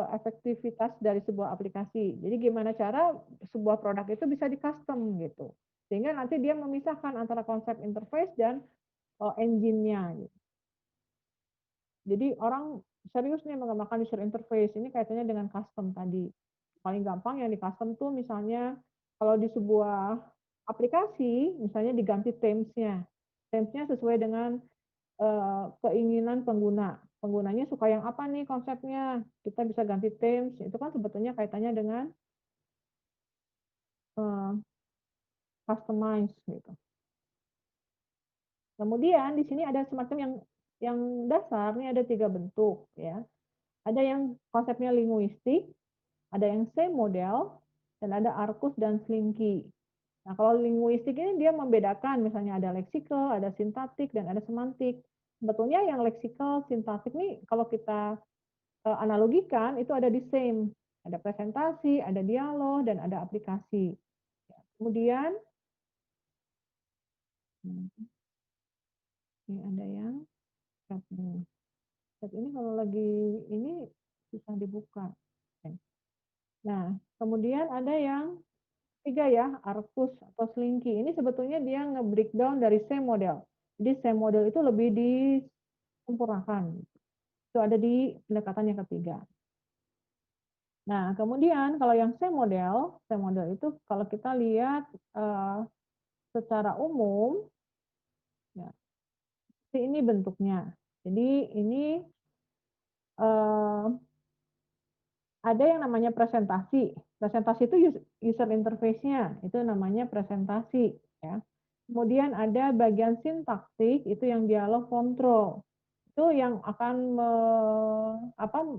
Speaker 1: efektivitas dari sebuah aplikasi. Jadi gimana cara sebuah produk itu bisa di custom gitu. Sehingga nanti dia memisahkan antara konsep interface dan engine-nya. Gitu. Jadi orang serius nih mengembangkan user interface. Ini kaitannya dengan custom tadi. Paling gampang yang di custom tuh misalnya kalau di sebuah aplikasi misalnya diganti themes-nya. Themes-nya sesuai dengan keinginan pengguna. Penggunanya suka yang apa nih konsepnya? Kita bisa ganti themes. Itu kan sebetulnya kaitannya dengan customize gitu. Kemudian di sini ada semacam yang dasar, ini ada 3 bentuk ya. Ada yang konsepnya linguistik, ada yang same model, dan ada Arcus dan Slinky. Nah, kalau linguistik ini dia membedakan, misalnya ada leksikal, ada sintaktik, dan ada semantik. Sebetulnya yang leksikal, sintaktik ini kalau kita analogikan, itu ada di same. Ada presentasi, ada dialog, dan ada aplikasi. Kemudian, ini ada yang chat ini kalau lagi ini susah dibuka. Nah, kemudian ada yang 3 ya, Arcus atau Slinky. Ini sebetulnya dia nge-breakdown dari same model. Jadi same model itu lebih disempurnakan. Itu ada di pendekatan yang ketiga. Nah, kemudian kalau yang same model itu kalau kita lihat secara umum, ya, seperti ini bentuknya. Jadi ini ada yang namanya presentasi. Presentasi itu user interface-nya, itu namanya presentasi. Ya. Kemudian ada bagian sintaktik, itu yang dialog kontrol. Itu yang akan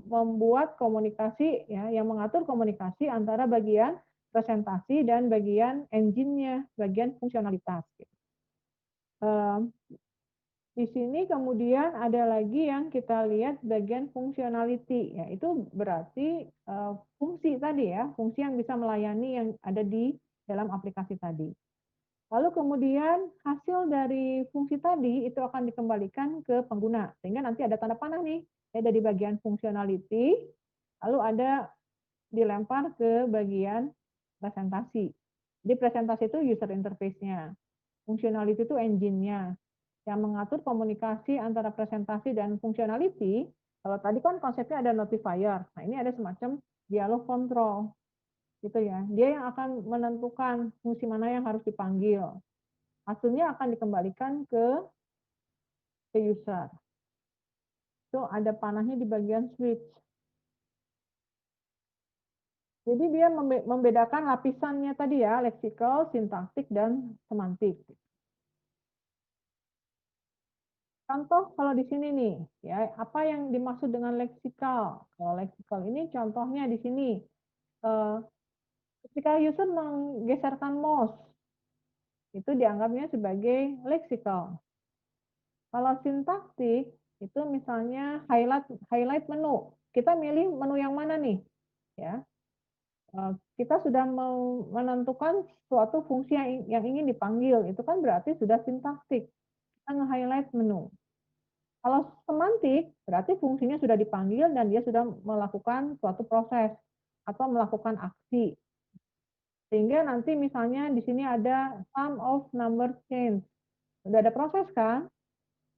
Speaker 1: membuat komunikasi, ya, yang mengatur komunikasi antara bagian presentasi dan bagian engine-nya, bagian fungsionalitas. Di sini kemudian ada lagi yang kita lihat bagian functionality, ya itu berarti fungsi tadi ya, fungsi yang bisa melayani yang ada di dalam aplikasi tadi. Lalu kemudian hasil dari fungsi tadi itu akan dikembalikan ke pengguna, sehingga nanti ada tanda panah nih, ya dari bagian functionality, lalu ada dilempar ke bagian presentasi. Jadi presentasi itu user interface-nya, functionality itu engine-nya. Yang mengatur komunikasi antara presentasi dan functionality, kalau tadi kan konsepnya ada notifier, nah ini ada semacam dialog kontrol, gitu ya. Dia yang akan menentukan fungsi mana yang harus dipanggil. Hasilnya akan dikembalikan ke user. Itu ada panahnya di bagian switch. Jadi dia membedakan lapisannya tadi ya, leksikal, sintaktik, dan semantik. Contoh kalau di sini nih, ya apa yang dimaksud dengan leksikal? Kalau leksikal ini contohnya di sini, ketika user menggeserkan mouse, itu dianggapnya sebagai leksikal. Kalau sintaktik itu misalnya highlight menu, kita milih menu yang mana nih, ya? Kita sudah menentukan suatu fungsi yang ingin dipanggil, itu kan berarti sudah sintaktik. Kita nge-highlight menu. Kalau semantik, berarti fungsinya sudah dipanggil dan dia sudah melakukan suatu proses atau melakukan aksi. Sehingga nanti misalnya di sini ada sum of number change. Sudah ada proses kan?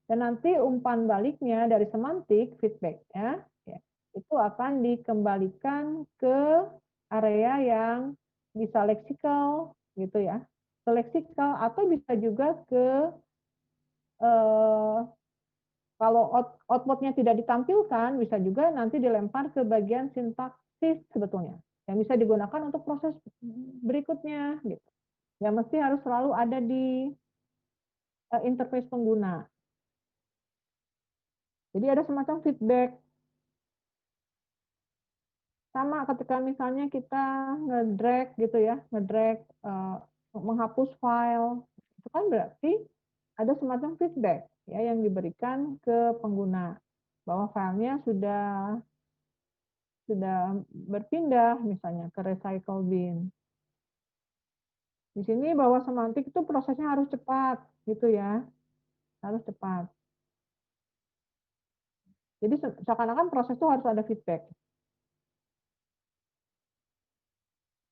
Speaker 1: Dan nanti umpan baliknya dari semantik, feedback-nya, ya, itu akan dikembalikan ke area yang bisa leksikal, gitu ya. Ke leksikal atau bisa juga ke kalau output-nya tidak ditampilkan, bisa juga nanti dilempar ke bagian sintaksis sebetulnya, yang bisa digunakan untuk proses berikutnya. Gitu. Ya mesti harus selalu ada di interface pengguna. Jadi ada semacam feedback. Sama ketika misalnya kita ngedrag gitu ya, ngedrag menghapus file, itu kan berarti ada semacam feedback ya yang diberikan ke pengguna bahwa filenya sudah berpindah misalnya ke recycle bin. Di sini bahwa semantik itu prosesnya harus cepat gitu ya, harus cepat. Jadi seakan-akan proses itu harus ada feedback.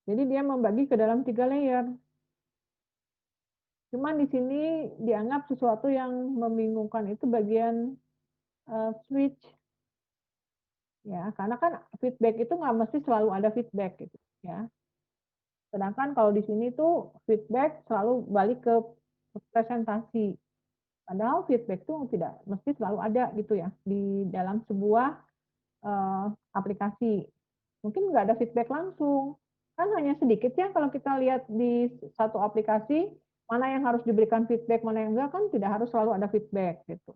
Speaker 1: Jadi dia membagi ke dalam 3 layer. Cuman di sini dianggap sesuatu yang membingungkan itu bagian switch. Ya, karena kan feedback itu nggak mesti selalu ada feedback gitu ya. Sedangkan kalau di sini tuh feedback selalu balik ke presentasi. Padahal feedback itu tidak mesti selalu ada gitu ya di dalam sebuah aplikasi. Mungkin nggak ada feedback langsung. Kan hanya sedikit ya kalau kita lihat di satu aplikasi, mana yang harus diberikan feedback, mana yang enggak, kan tidak harus selalu ada feedback gitu.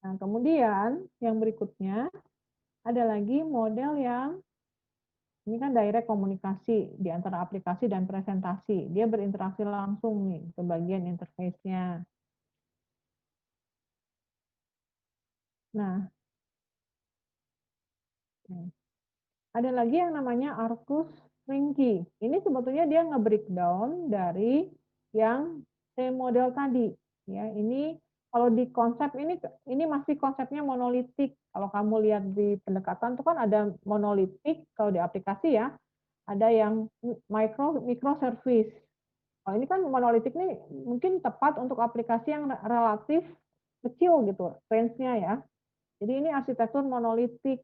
Speaker 1: Nah, kemudian yang berikutnya ada lagi model yang ini kan direct komunikasi di antara aplikasi dan presentasi. Dia berinteraksi langsung nih ke bagian interface-nya. Nah, ada lagi yang namanya Arcus Rinky. Ini sebetulnya dia nge-breakdown dari yang model tadi. Ya, ini kalau di konsep ini masih konsepnya monolitik. Kalau kamu lihat di pendekatan itu kan ada monolitik kalau di aplikasi ya, ada yang microservice. Oh, ini kan monolitik nih mungkin tepat untuk aplikasi yang relatif kecil gitu, range-nya ya. Jadi ini arsitektur monolitik.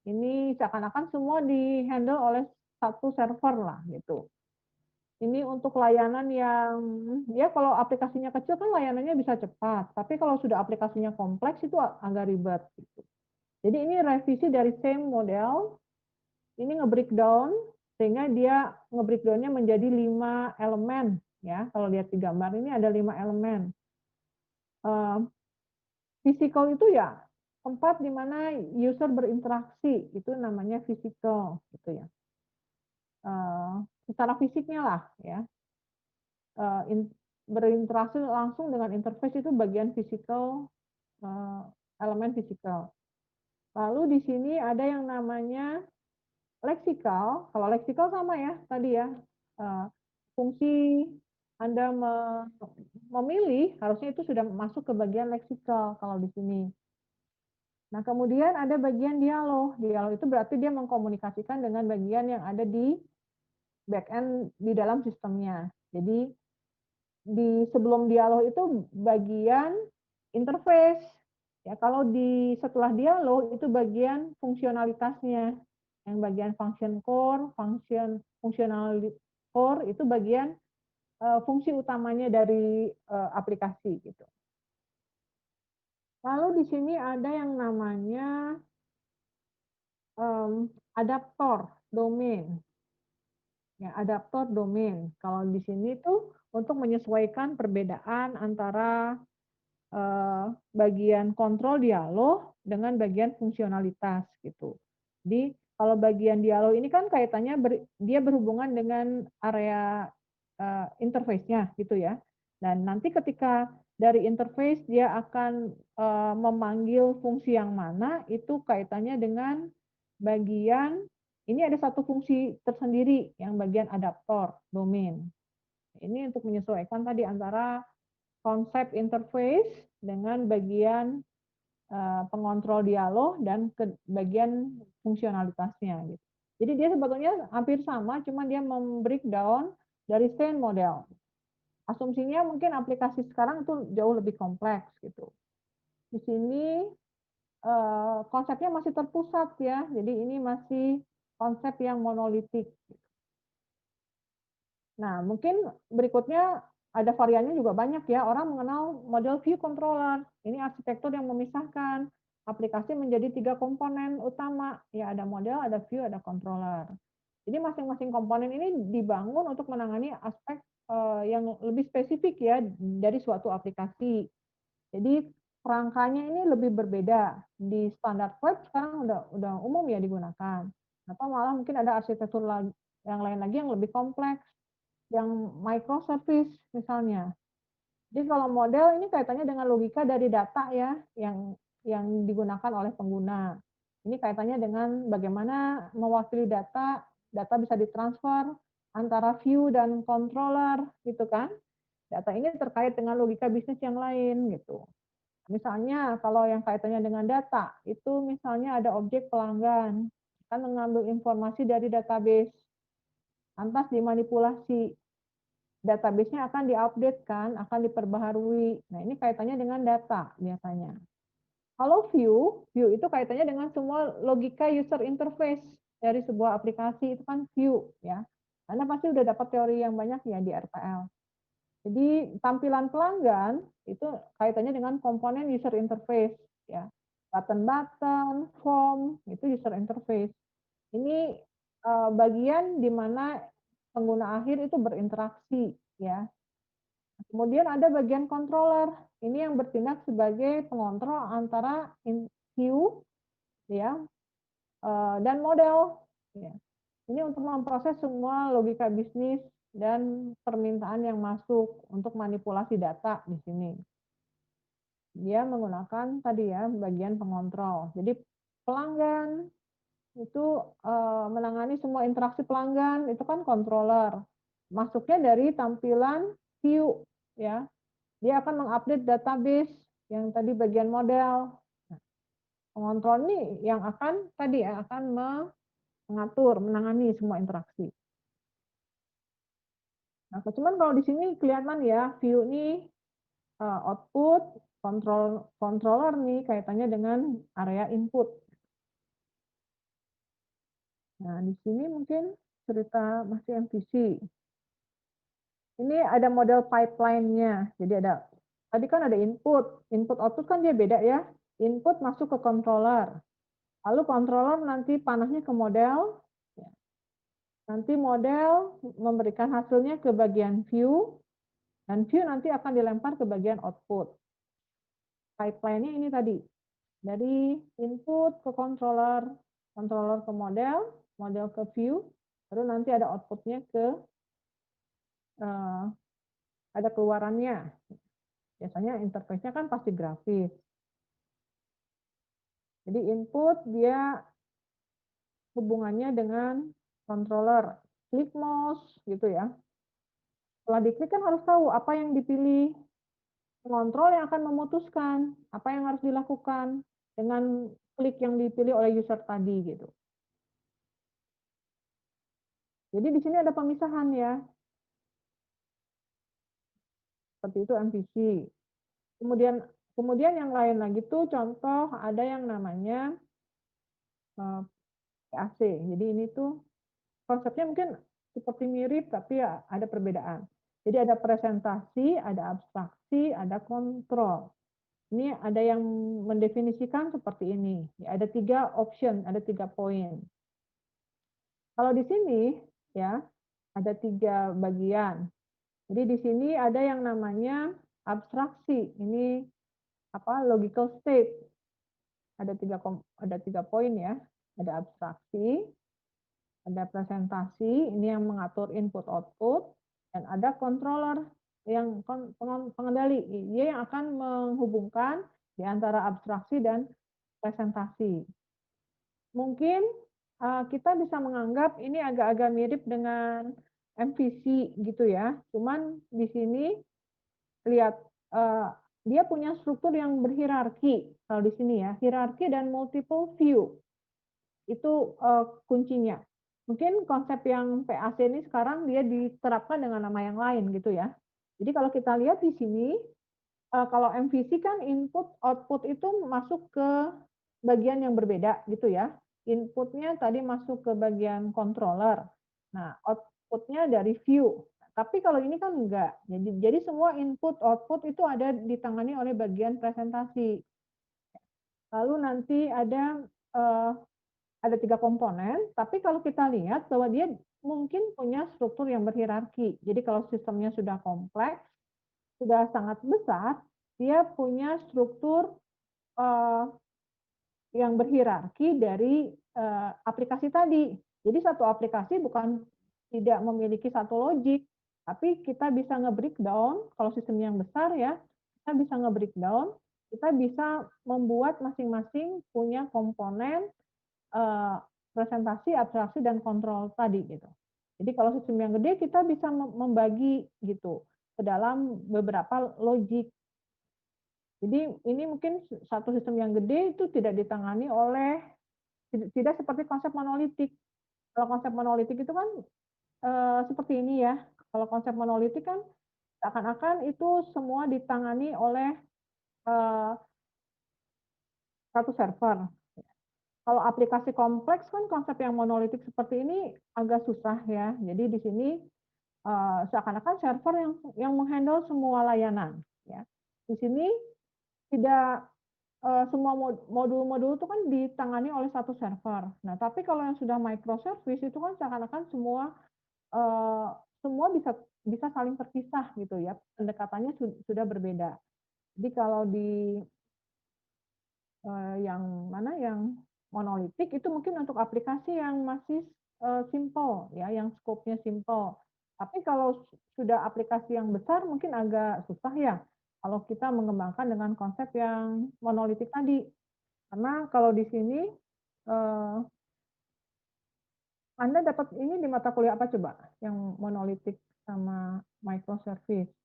Speaker 1: Ini seakan-akan semua di-handle oleh satu server lah gitu. Ini untuk layanan yang ya kalau aplikasinya kecil kan layanannya bisa cepat, tapi kalau sudah aplikasinya kompleks itu agak ribet gitu. Jadi ini revisi dari same model, ini nge-breakdown sehingga dia nge-breakdown-nya menjadi 5 elemen ya. Kalau lihat di gambar ini ada 5 elemen. Physical itu ya tempat di mana user berinteraksi, itu namanya physical gitu ya. Secara fisiknya lah ya. Berinteraksi langsung dengan interface itu bagian physical, elemen physical. Lalu di sini ada yang namanya leksikal. Kalau leksikal sama ya tadi ya, fungsi Anda memilih harusnya itu sudah masuk ke bagian leksikal kalau di sini. Nah, kemudian ada bagian dialog. Dialog itu berarti dia mengkomunikasikan dengan bagian yang ada di back-end di dalam sistemnya. Jadi sebelum dialog itu bagian interface. Ya, kalau setelah dialog itu bagian fungsionalitasnya. Yang bagian function core, functional core itu bagian fungsi utamanya dari aplikasi gitu. Lalu di sini ada yang namanya adaptor domain. Ya, adaptor domain. Kalau di sini tuh untuk menyesuaikan perbedaan antara bagian kontrol dialog dengan bagian fungsionalitas gitu. Jadi kalau bagian dialog ini kan kaitannya dia berhubungan dengan area interface-nya gitu ya. Dan nanti ketika dari interface dia akan memanggil fungsi yang mana itu kaitannya dengan bagian ini ada satu fungsi tersendiri yang bagian adaptor domain. Ini untuk menyesuaikan tadi antara konsep interface dengan bagian pengontrol dialog dan ke bagian fungsionalitasnya gitu. Jadi dia sebetulnya hampir sama, cuma dia membreakdown dari same model. Asumsinya mungkin aplikasi sekarang itu jauh lebih kompleks gitu. Di sini konsepnya masih terpusat ya, jadi ini masih konsep yang monolitik. Nah, mungkin berikutnya ada variannya juga banyak ya. Orang mengenal model view controller. Ini arsitektur yang memisahkan aplikasi menjadi 3 komponen utama. Ya, ada model, ada view, ada controller. Jadi masing-masing komponen ini dibangun untuk menangani aspek yang lebih spesifik ya dari suatu aplikasi. Jadi kerangkanya ini lebih berbeda. Di standar web sekarang udah umum ya digunakan. Atau malah mungkin ada arsitektur yang lain lagi yang lebih kompleks, yang microservice misalnya. Jadi kalau model ini kaitannya dengan logika dari data ya yang digunakan oleh pengguna. Ini kaitannya dengan bagaimana mewakili data, data bisa ditransfer antara view dan controller gitu kan. Data ini terkait dengan logika bisnis yang lain gitu. Misalnya kalau yang kaitannya dengan data, itu misalnya ada objek pelanggan, kan mengambil informasi dari database, lantas dimanipulasi. Database-nya akan diupdate kan, akan diperbaharui. Nah, ini kaitannya dengan data biasanya. Kalau view itu kaitannya dengan semua logika user interface dari sebuah aplikasi itu kan view ya. Anda pasti udah dapat teori yang banyak ya di RPL. Jadi tampilan pelanggan itu kaitannya dengan komponen user interface ya. Button-button, form itu user interface. Ini bagian di mana pengguna akhir itu berinteraksi ya. Kemudian ada bagian controller. Ini yang bertindak sebagai pengontrol antara view ya dan model. Ya. Ini untuk memproses semua logika bisnis dan permintaan yang masuk untuk manipulasi data di sini. Dia menggunakan tadi ya bagian pengontrol. Jadi pelanggan itu menangani semua interaksi pelanggan itu kan controller. Masuknya dari tampilan view ya. Dia akan mengupdate database yang tadi bagian model. Nah, pengontrol ini yang akan tadi ya akan mengatur, menangani semua interaksi. Nah, cuman kalau di sini kelihatan ya, view ini output, controller nih kaitannya dengan area input. Nah, di sini mungkin cerita masih MVC. Ini ada model pipeline-nya. Jadi tadi kan ada input output kan dia beda ya. Input masuk ke controller. Lalu controller nanti panahnya ke model. Nanti model memberikan hasilnya ke bagian view. Dan view nanti akan dilempar ke bagian output. Pipeline-nya ini tadi. Dari input ke controller ke model ke view, baru nanti ada outputnya ke ada keluarannya. Biasanya interface-nya kan pasti grafis. Jadi input dia hubungannya dengan controller, klik mouse gitu ya. Setelah diklik kan harus tahu apa yang dipilih. Pengontrol yang akan memutuskan apa yang harus dilakukan dengan klik yang dipilih oleh user tadi gitu. Jadi di sini ada pemisahan ya. Seperti itu MVC. Kemudian yang lain lagi tuh contoh ada yang namanya PAC. Jadi ini tuh konsepnya mungkin seperti mirip tapi ya ada perbedaan. Jadi ada presentasi, ada abstraksi, ada kontrol. Ini ada yang mendefinisikan seperti ini. Ada 3 option, ada 3 poin. Kalau di sini ya ada 3 bagian. Jadi di sini ada yang namanya abstraksi. Ini logical state. Ada 3 poin ya. Ada abstraksi, ada presentasi, ini yang mengatur input output, dan ada controller yang pengendali. Dia yang akan menghubungkan di antara abstraksi dan presentasi. Mungkin kita bisa menganggap ini agak-agak mirip dengan MVC gitu ya. Cuman di sini lihat dia punya struktur yang berhierarki. Kalau di sini ya, hierarki dan multiple view. Itu kuncinya. Mungkin konsep yang PAC ini sekarang dia diterapkan dengan nama yang lain gitu ya. Jadi kalau kita lihat di sini, kalau MVC kan input output itu masuk ke bagian yang berbeda gitu ya. Inputnya tadi masuk ke bagian controller. Nah, outputnya dari view. Tapi kalau ini kan enggak. Jadi semua input output itu ada ditangani oleh bagian presentasi. Lalu nanti ada 3 komponen, tapi kalau kita lihat bahwa dia mungkin punya struktur yang berhierarki. Jadi kalau sistemnya sudah kompleks, sudah sangat besar, dia punya struktur yang berhierarki dari aplikasi tadi. Jadi satu aplikasi bukan tidak memiliki satu logik, tapi kita bisa nge-breakdown, kalau sistem yang besar ya, kita bisa nge-breakdown, kita bisa membuat masing-masing punya komponen presentasi, abstraksi, dan kontrol tadi gitu. Jadi kalau sistem yang gede kita bisa membagi gitu ke dalam beberapa logik. Jadi ini mungkin satu sistem yang gede itu tidak ditangani oleh, tidak seperti konsep monolitik. Kalau konsep monolitik itu kan seperti ini ya. Kalau konsep monolitik kan seakan-akan itu semua ditangani oleh satu server. Kalau aplikasi kompleks kan konsep yang monolitik seperti ini agak susah ya. Jadi di sini seakan-akan server yang menghandle semua layanan. Ya. Di sini tidak semua modul-modul itu kan ditangani oleh satu server. Nah, tapi kalau yang sudah microservice itu kan seakan-akan semua bisa saling terpisah gitu ya. Pendekatannya sudah berbeda. Jadi kalau di yang mana yang monolitik itu mungkin untuk aplikasi yang masih simple ya, yang scope-nya simple. Tapi kalau sudah aplikasi yang besar mungkin agak susah ya kalau kita mengembangkan dengan konsep yang monolitik tadi. Karena kalau di sini Anda dapat ini di mata kuliah apa coba? Yang monolitik sama microservice.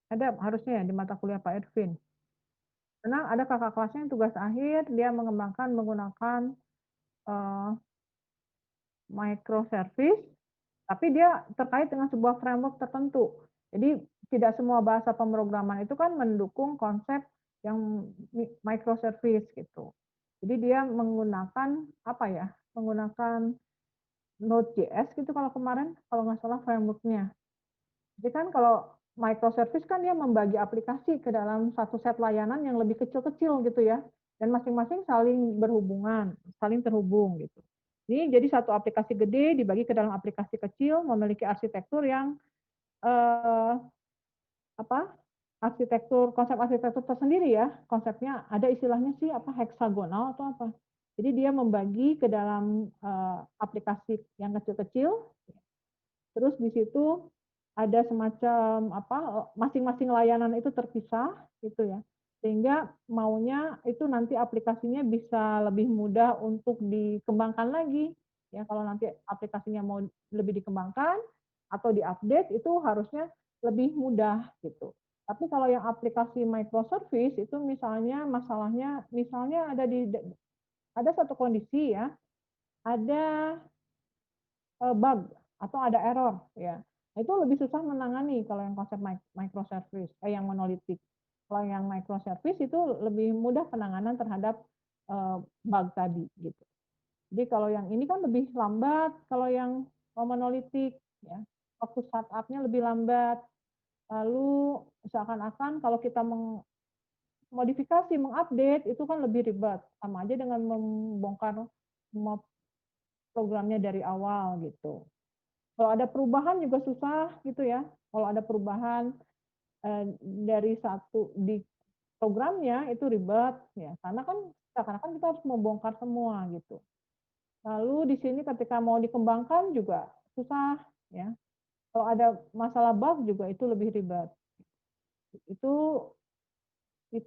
Speaker 1: Ada harusnya ya di mata kuliah Pak Ervin. Karena ada kakak kelasnya yang tugas akhir dia mengembangkan menggunakan microservice tapi dia terkait dengan sebuah framework tertentu. Jadi tidak semua bahasa pemrograman itu kan mendukung konsep yang microservice gitu. Jadi dia menggunakan apa ya? Menggunakan Node.js gitu kalau kemarin, kalau nggak salah frameworknya. Jadi kan kalau microservice kan dia membagi aplikasi ke dalam satu set layanan yang lebih kecil-kecil gitu ya, dan masing-masing saling berhubungan, saling terhubung gitu. Ini jadi satu aplikasi gede dibagi ke dalam aplikasi kecil, memiliki arsitektur yang eh, apa? Konsep arsitektur tersendiri ya. Konsepnya ada istilahnya sih apa heksagonal atau apa. Jadi dia membagi ke dalam aplikasi yang kecil-kecil. Terus di situ ada semacam apa masing-masing layanan itu terpisah gitu ya. Sehingga maunya itu nanti aplikasinya bisa lebih mudah untuk dikembangkan lagi. Ya, kalau nanti aplikasinya mau lebih dikembangkan atau diupdate itu harusnya lebih mudah gitu. Tapi kalau yang aplikasi microservice itu misalnya masalahnya misalnya ada satu kondisi ya, ada bug atau ada error ya. Itu lebih susah menangani kalau yang konsep microservice, yang monolitik. Kalau yang microservice itu lebih mudah penanganan terhadap bug tadi gitu. Jadi kalau yang ini kan lebih lambat, kalau yang monolitik ya, waktu startupnya lebih lambat. Lalu seakan-akan kalau kita modifikasi, mengupdate itu kan lebih ribet, sama aja dengan membongkar semua programnya dari awal gitu. Kalau ada perubahan juga susah gitu ya. Kalau ada perubahan dari satu di programnya itu ribet ya, karena kan seakan-akan kita harus membongkar semua gitu. Lalu di sini ketika mau dikembangkan juga susah ya. Kalau ada masalah bug juga itu lebih ribet. Itu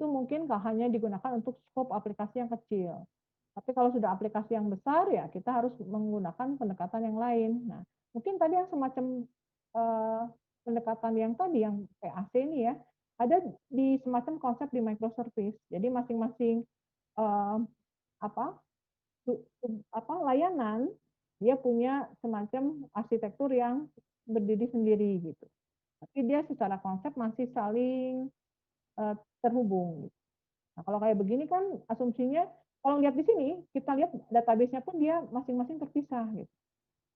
Speaker 1: mungkin hanya digunakan untuk scope aplikasi yang kecil. Tapi kalau sudah aplikasi yang besar ya kita harus menggunakan pendekatan yang lain. Nah, mungkin tadi yang semacam pendekatan yang tadi yang PAC ini ya, ada di semacam konsep di microservice. Jadi masing-masing apa layanan dia punya semacam arsitektur yang berdiri sendiri gitu. Tapi dia secara konsep masih saling terhubung. Nah, kalau kayak begini kan asumsinya kalau lihat di sini, kita lihat database-nya pun dia masing-masing terpisah gitu.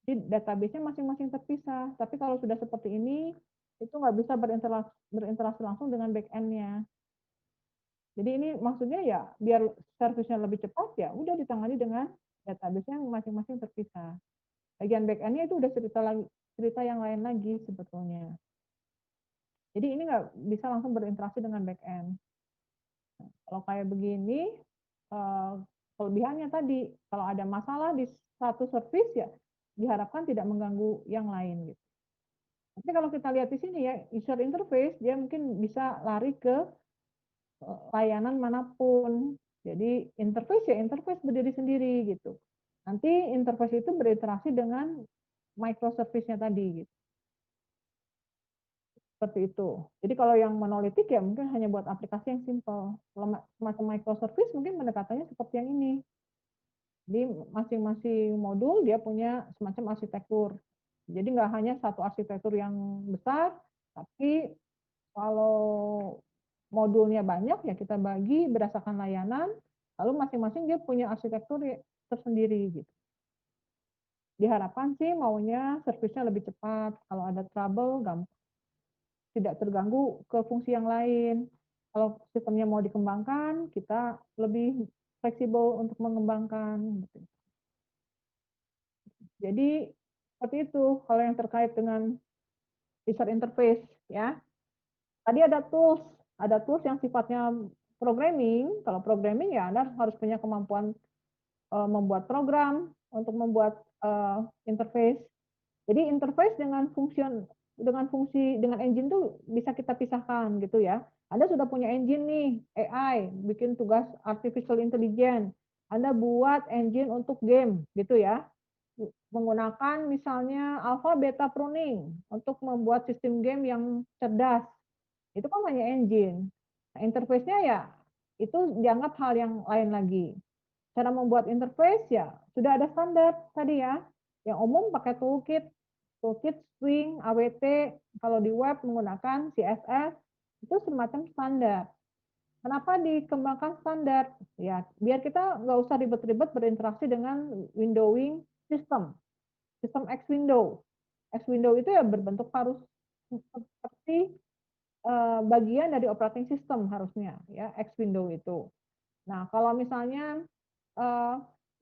Speaker 1: Jadi database-nya masing-masing terpisah. Tapi kalau sudah seperti ini, itu nggak bisa berinteraksi langsung dengan back-end-nya. Jadi ini maksudnya ya biar service-nya lebih cepat ya udah ditangani dengan database-nya yang masing-masing terpisah. Bagian back-end-nya itu udah cerita yang lain lagi sebetulnya. Jadi ini nggak bisa langsung berinteraksi dengan back-end. Nah, kalau kayak begini, kelebihannya tadi, kalau ada masalah di satu service ya diharapkan tidak mengganggu yang lain gitu. Tapi kalau kita lihat di sini ya, user interface dia mungkin bisa lari ke layanan manapun. Jadi interface ya interface berdiri sendiri gitu. Nanti interface itu berinteraksi dengan microservice-nya tadi gitu. Seperti itu. Jadi kalau yang monolitik ya mungkin hanya buat aplikasi yang simple. Kalau semacam microservice mungkin pendekatannya seperti yang ini. Jadi masing-masing modul dia punya semacam arsitektur. Jadi nggak hanya satu arsitektur yang besar, tapi kalau modulnya banyak ya kita bagi berdasarkan layanan, lalu masing-masing dia punya arsitektur tersendiri gitu. Diharapkan sih maunya servisnya lebih cepat, kalau ada trouble tidak terganggu ke fungsi yang lain. Kalau sistemnya mau dikembangkan, kita lebih fleksibel untuk mengembangkan. Gitu. Jadi seperti itu kalau yang terkait dengan user interface ya. Tadi ada tools yang sifatnya programming. Kalau programming ya Anda harus punya kemampuan membuat program untuk membuat interface. Jadi interface dengan fungsi dengan engine tuh bisa kita pisahkan gitu ya. Anda sudah punya engine nih, AI, bikin tugas artificial intelligence. Anda buat engine untuk game gitu ya. Menggunakan misalnya alpha beta pruning untuk membuat sistem game yang cerdas. Itu kan hanya engine. Nah, interface-nya ya itu dianggap hal yang lain lagi. Cara membuat interface ya sudah ada standar tadi ya. Yang umum pakai toolkit. toolkit, Swing, AWT, kalau di web menggunakan CSS, itu semacam standar. Kenapa dikembangkan standar? Ya, biar kita nggak usah ribet-ribet berinteraksi dengan windowing system, sistem X window. X window itu ya berbentuk harus seperti bagian dari operating system harusnya, ya X window itu. Nah, kalau misalnya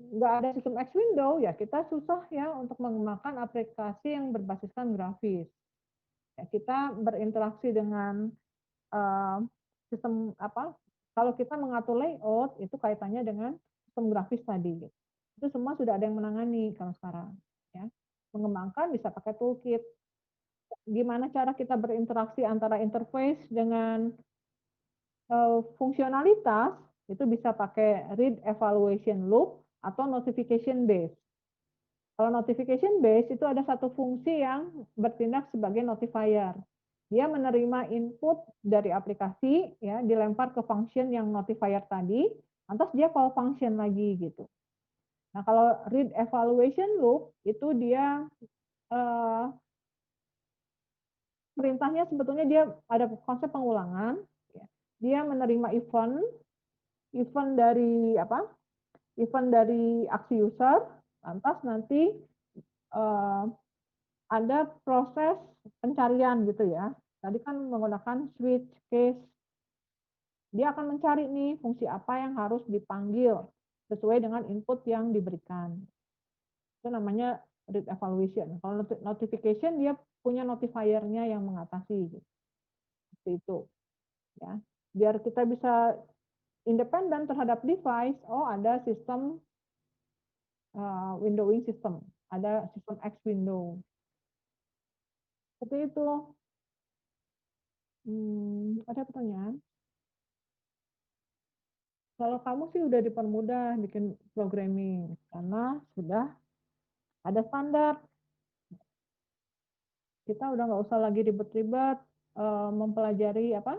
Speaker 1: nggak ada sistem X window, ya kita susah ya untuk mengembangkan aplikasi yang berbasiskan grafis. Ya, kita berinteraksi dengan sistem apa? Kalau kita mengatur layout itu kaitannya dengan sistem grafis tadi. Gitu. Itu semua sudah ada yang menangani kalau sekarang. Ya, mengembangkan bisa pakai toolkit. Gimana cara kita berinteraksi antara interface dengan fungsionalitas itu bisa pakai read evaluation loop atau notification base. Kalau notification base itu ada satu fungsi yang bertindak sebagai notifier. Dia menerima input dari aplikasi, ya, dilempar ke function yang notifier tadi, lantas dia call function lagi gitu. Nah kalau read evaluation loop itu dia perintahnya sebetulnya dia ada konsep pengulangan. Ya. Dia menerima event dari apa? Event dari aksi user, lantas nanti ada proses pencarian gitu ya. Tadi kan menggunakan switch case. Dia akan mencari nih fungsi apa yang harus dipanggil sesuai dengan input yang diberikan. Itu namanya read evaluation. Kalau notification dia punya notifier-nya yang mengatasi gitu. Seperti itu. Ya. Biar kita bisa independen terhadap device, oh ada sistem windowing system, ada sistem X window. Seperti itu. Ada pertanyaan? Kalau kamu sih udah dipermudah bikin programming karena sudah ada standar. Kita udah nggak usah lagi ribet-ribet mempelajari apa,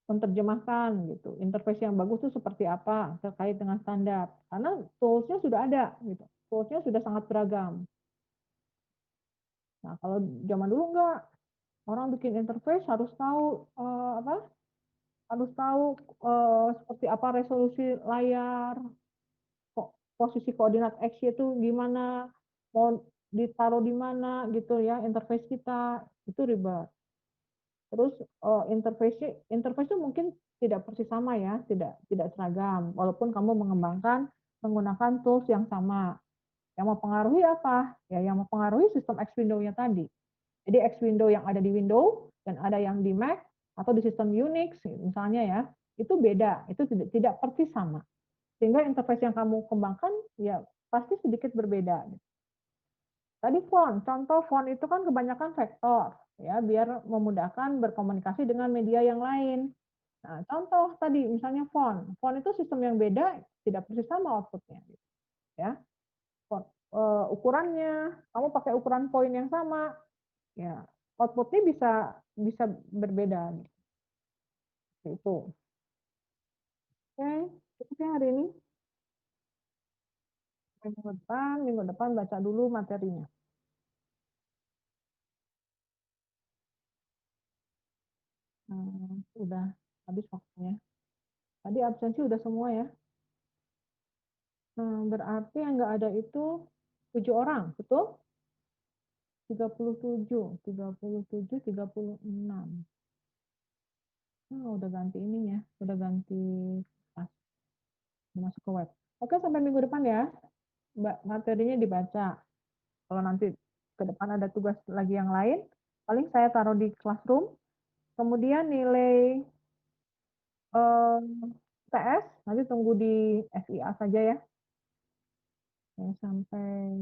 Speaker 1: menerjemahkan gitu. Interface yang bagus itu seperti apa terkait dengan standar. Karena tools-nya sudah ada gitu. Tools-nya sudah sangat beragam. Nah, kalau zaman dulu enggak, orang bikin interface harus tahu apa? Harus tahu seperti apa resolusi layar, posisi koordinat X itu gimana, mau ditaruh di mana gitu ya, interface kita itu ribet. Terus interface itu mungkin tidak persis sama ya, tidak seragam, walaupun kamu mengembangkan menggunakan tools yang sama. Yang mempengaruhi apa? Ya, yang mempengaruhi sistem X window-nya tadi. Jadi X window yang ada di Windows dan ada yang di Mac atau di sistem Unix misalnya ya, itu beda, itu tidak persis sama. Sehingga interface yang kamu kembangkan ya pasti sedikit berbeda. Tadi contoh font itu kan kebanyakan vektor ya biar memudahkan berkomunikasi dengan media yang lain. Nah, contoh tadi misalnya font itu sistem yang beda tidak persis sama outputnya, ya. Ukurannya, kamu pakai ukuran poin yang sama, ya outputnya bisa berbeda. Itu. Oke, itu ya hari ini. Minggu depan baca dulu materinya. Udah habis waktunya. Tadi absensi udah semua ya. Berarti yang nggak ada itu 7 orang, betul? 37, 36. Udah ganti ininya, udah ganti kelas, udah masuk ke web. Oke, sampai minggu depan ya. Mbak, materinya dibaca. Kalau nanti ke depan ada tugas lagi yang lain, paling saya taruh di classroom. Kemudian nilai PS nanti tunggu di SIA saja ya. Sampai